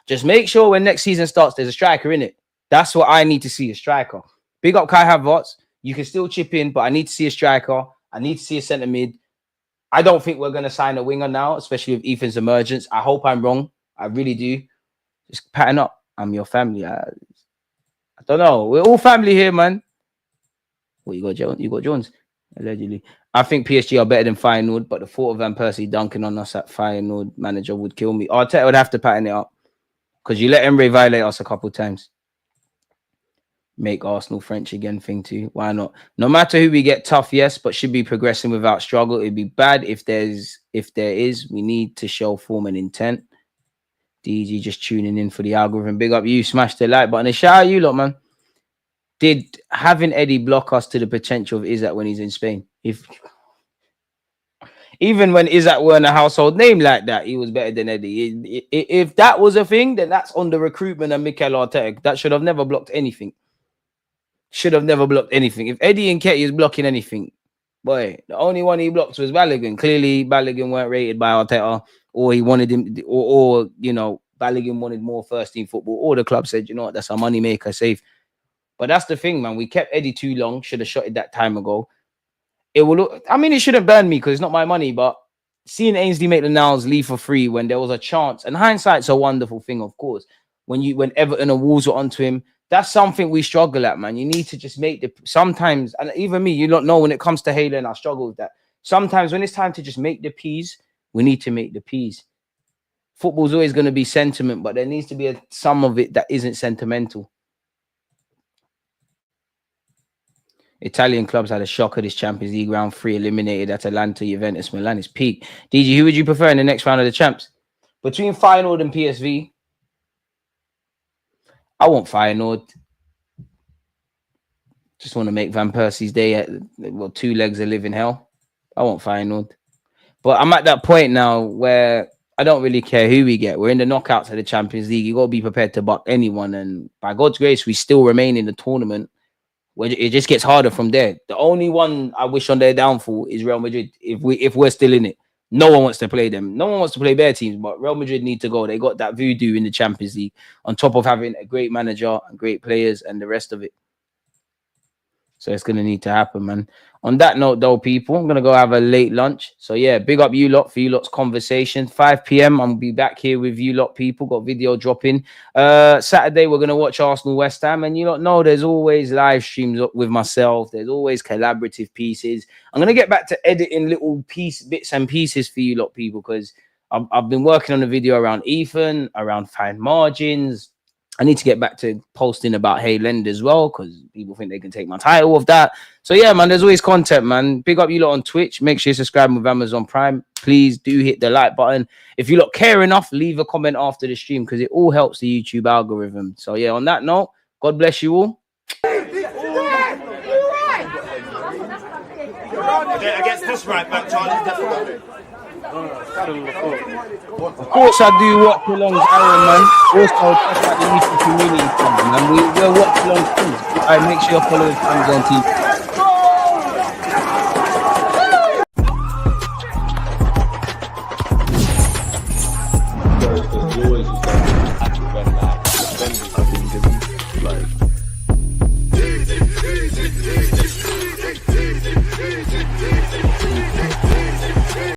just make sure when next season starts, there's a striker in it. That's what I need to see, a striker. Big up Kai Havertz. You can still chip in, but I need to see a striker. I need to see a centre mid. I don't think we're going to sign a winger now, especially with Ethan's emergence. I hope I'm wrong. I really do. Just pattern up. I'm your family. I don't know. We're all family here, man. What you got, Jones? You got Jones? Allegedly. I think PSG are better than Feyenoord, but the thought of Van Persie dunking on us at Feyenoord manager would kill me. Arteta would have to pattern it up because you let Emre violate us a couple of times. Make Arsenal French again thing too. Why not? No matter who we get, tough, yes, but should be progressing without struggle. It'd be bad if there is. We need to show form and intent. DG just tuning in for the algorithm. Big up you. Smash the like button. And shout out you lot, man. Did having Eddie block us to the potential of Isaac when he's in Spain? Even when Isaac weren't a household name like that, he was better than Eddie. If that was a thing, then that's on the recruitment and Mikel Arteta. That should have never blocked anything. Should have never blocked anything. If Eddie and Ketty is blocking anything, boy, the only one he blocked was Balogun. Clearly, Balogun weren't rated by Arteta, or he wanted him, or you know, Balogun wanted more first team football, or the club said, you know what, that's our money maker, safe. But that's the thing, man. We kept Eddie too long. Should have shot it that time ago. It will look, I mean, it shouldn't burn me because it's not my money, but seeing Ainsley make the Niles leave for free when there was a chance, and hindsight's a wonderful thing, of course. When Everton and Wolves were onto him, that's something we struggle at, man. You need to just make sometimes, and even me, you don't know when it comes to Haaland, I struggle with that. Sometimes when it's time to just make the peas, we need to make the peas. Football's always going to be sentiment, but there needs to be some of it that isn't sentimental. Italian clubs had a shocker this Champions League round 3, eliminated Atalanta, Juventus, Milan is peak. DG, who would you prefer in the next round of the champs? Between Feyenoord and PSV, I want Feyenoord. Just want to make Van Persie's day, 2 legs of living hell. I want Feyenoord. But I'm at that point now where I don't really care who we get. We're in the knockouts of the Champions League. You got to be prepared to buck anyone. And by God's grace, we still remain in the tournament. Where it just gets harder from there. The only one I wish on their downfall is Real Madrid. If we're still in it, no one wants to play them. No one wants to play their teams, but Real Madrid need to go. They got that voodoo in the Champions League on top of having a great manager and great players and the rest of it. So it's going to need to happen, man. On that note, though, people, I'm going to go have a late lunch. So, yeah, big up you lot for you lot's conversation. 5 p.m., I'm going to be back here with you lot, people. Got video dropping. Saturday, we're going to watch Arsenal West Ham. And you lot know there's always live streams up with myself. There's always collaborative pieces. I'm going to get back to editing little bits and pieces for you lot, people, because I've been working on a video around Ethan, around fine margins. I need to get back to posting about Haaland as well because people think they can take my title of that. So, yeah, man, there's always content, man. Big up you lot on Twitch. Make sure you subscribe with Amazon Prime. Please do hit the like button. If you lot care enough, leave a comment after the stream because it all helps the YouTube algorithm. So, yeah, on that note, God bless you all. Against this right back, Charlie, definitely. Of course, I do watch along Aaron, man. Also, check out the YouTube community tab, man. We'll watch along things. I make sure you're following fans on TV.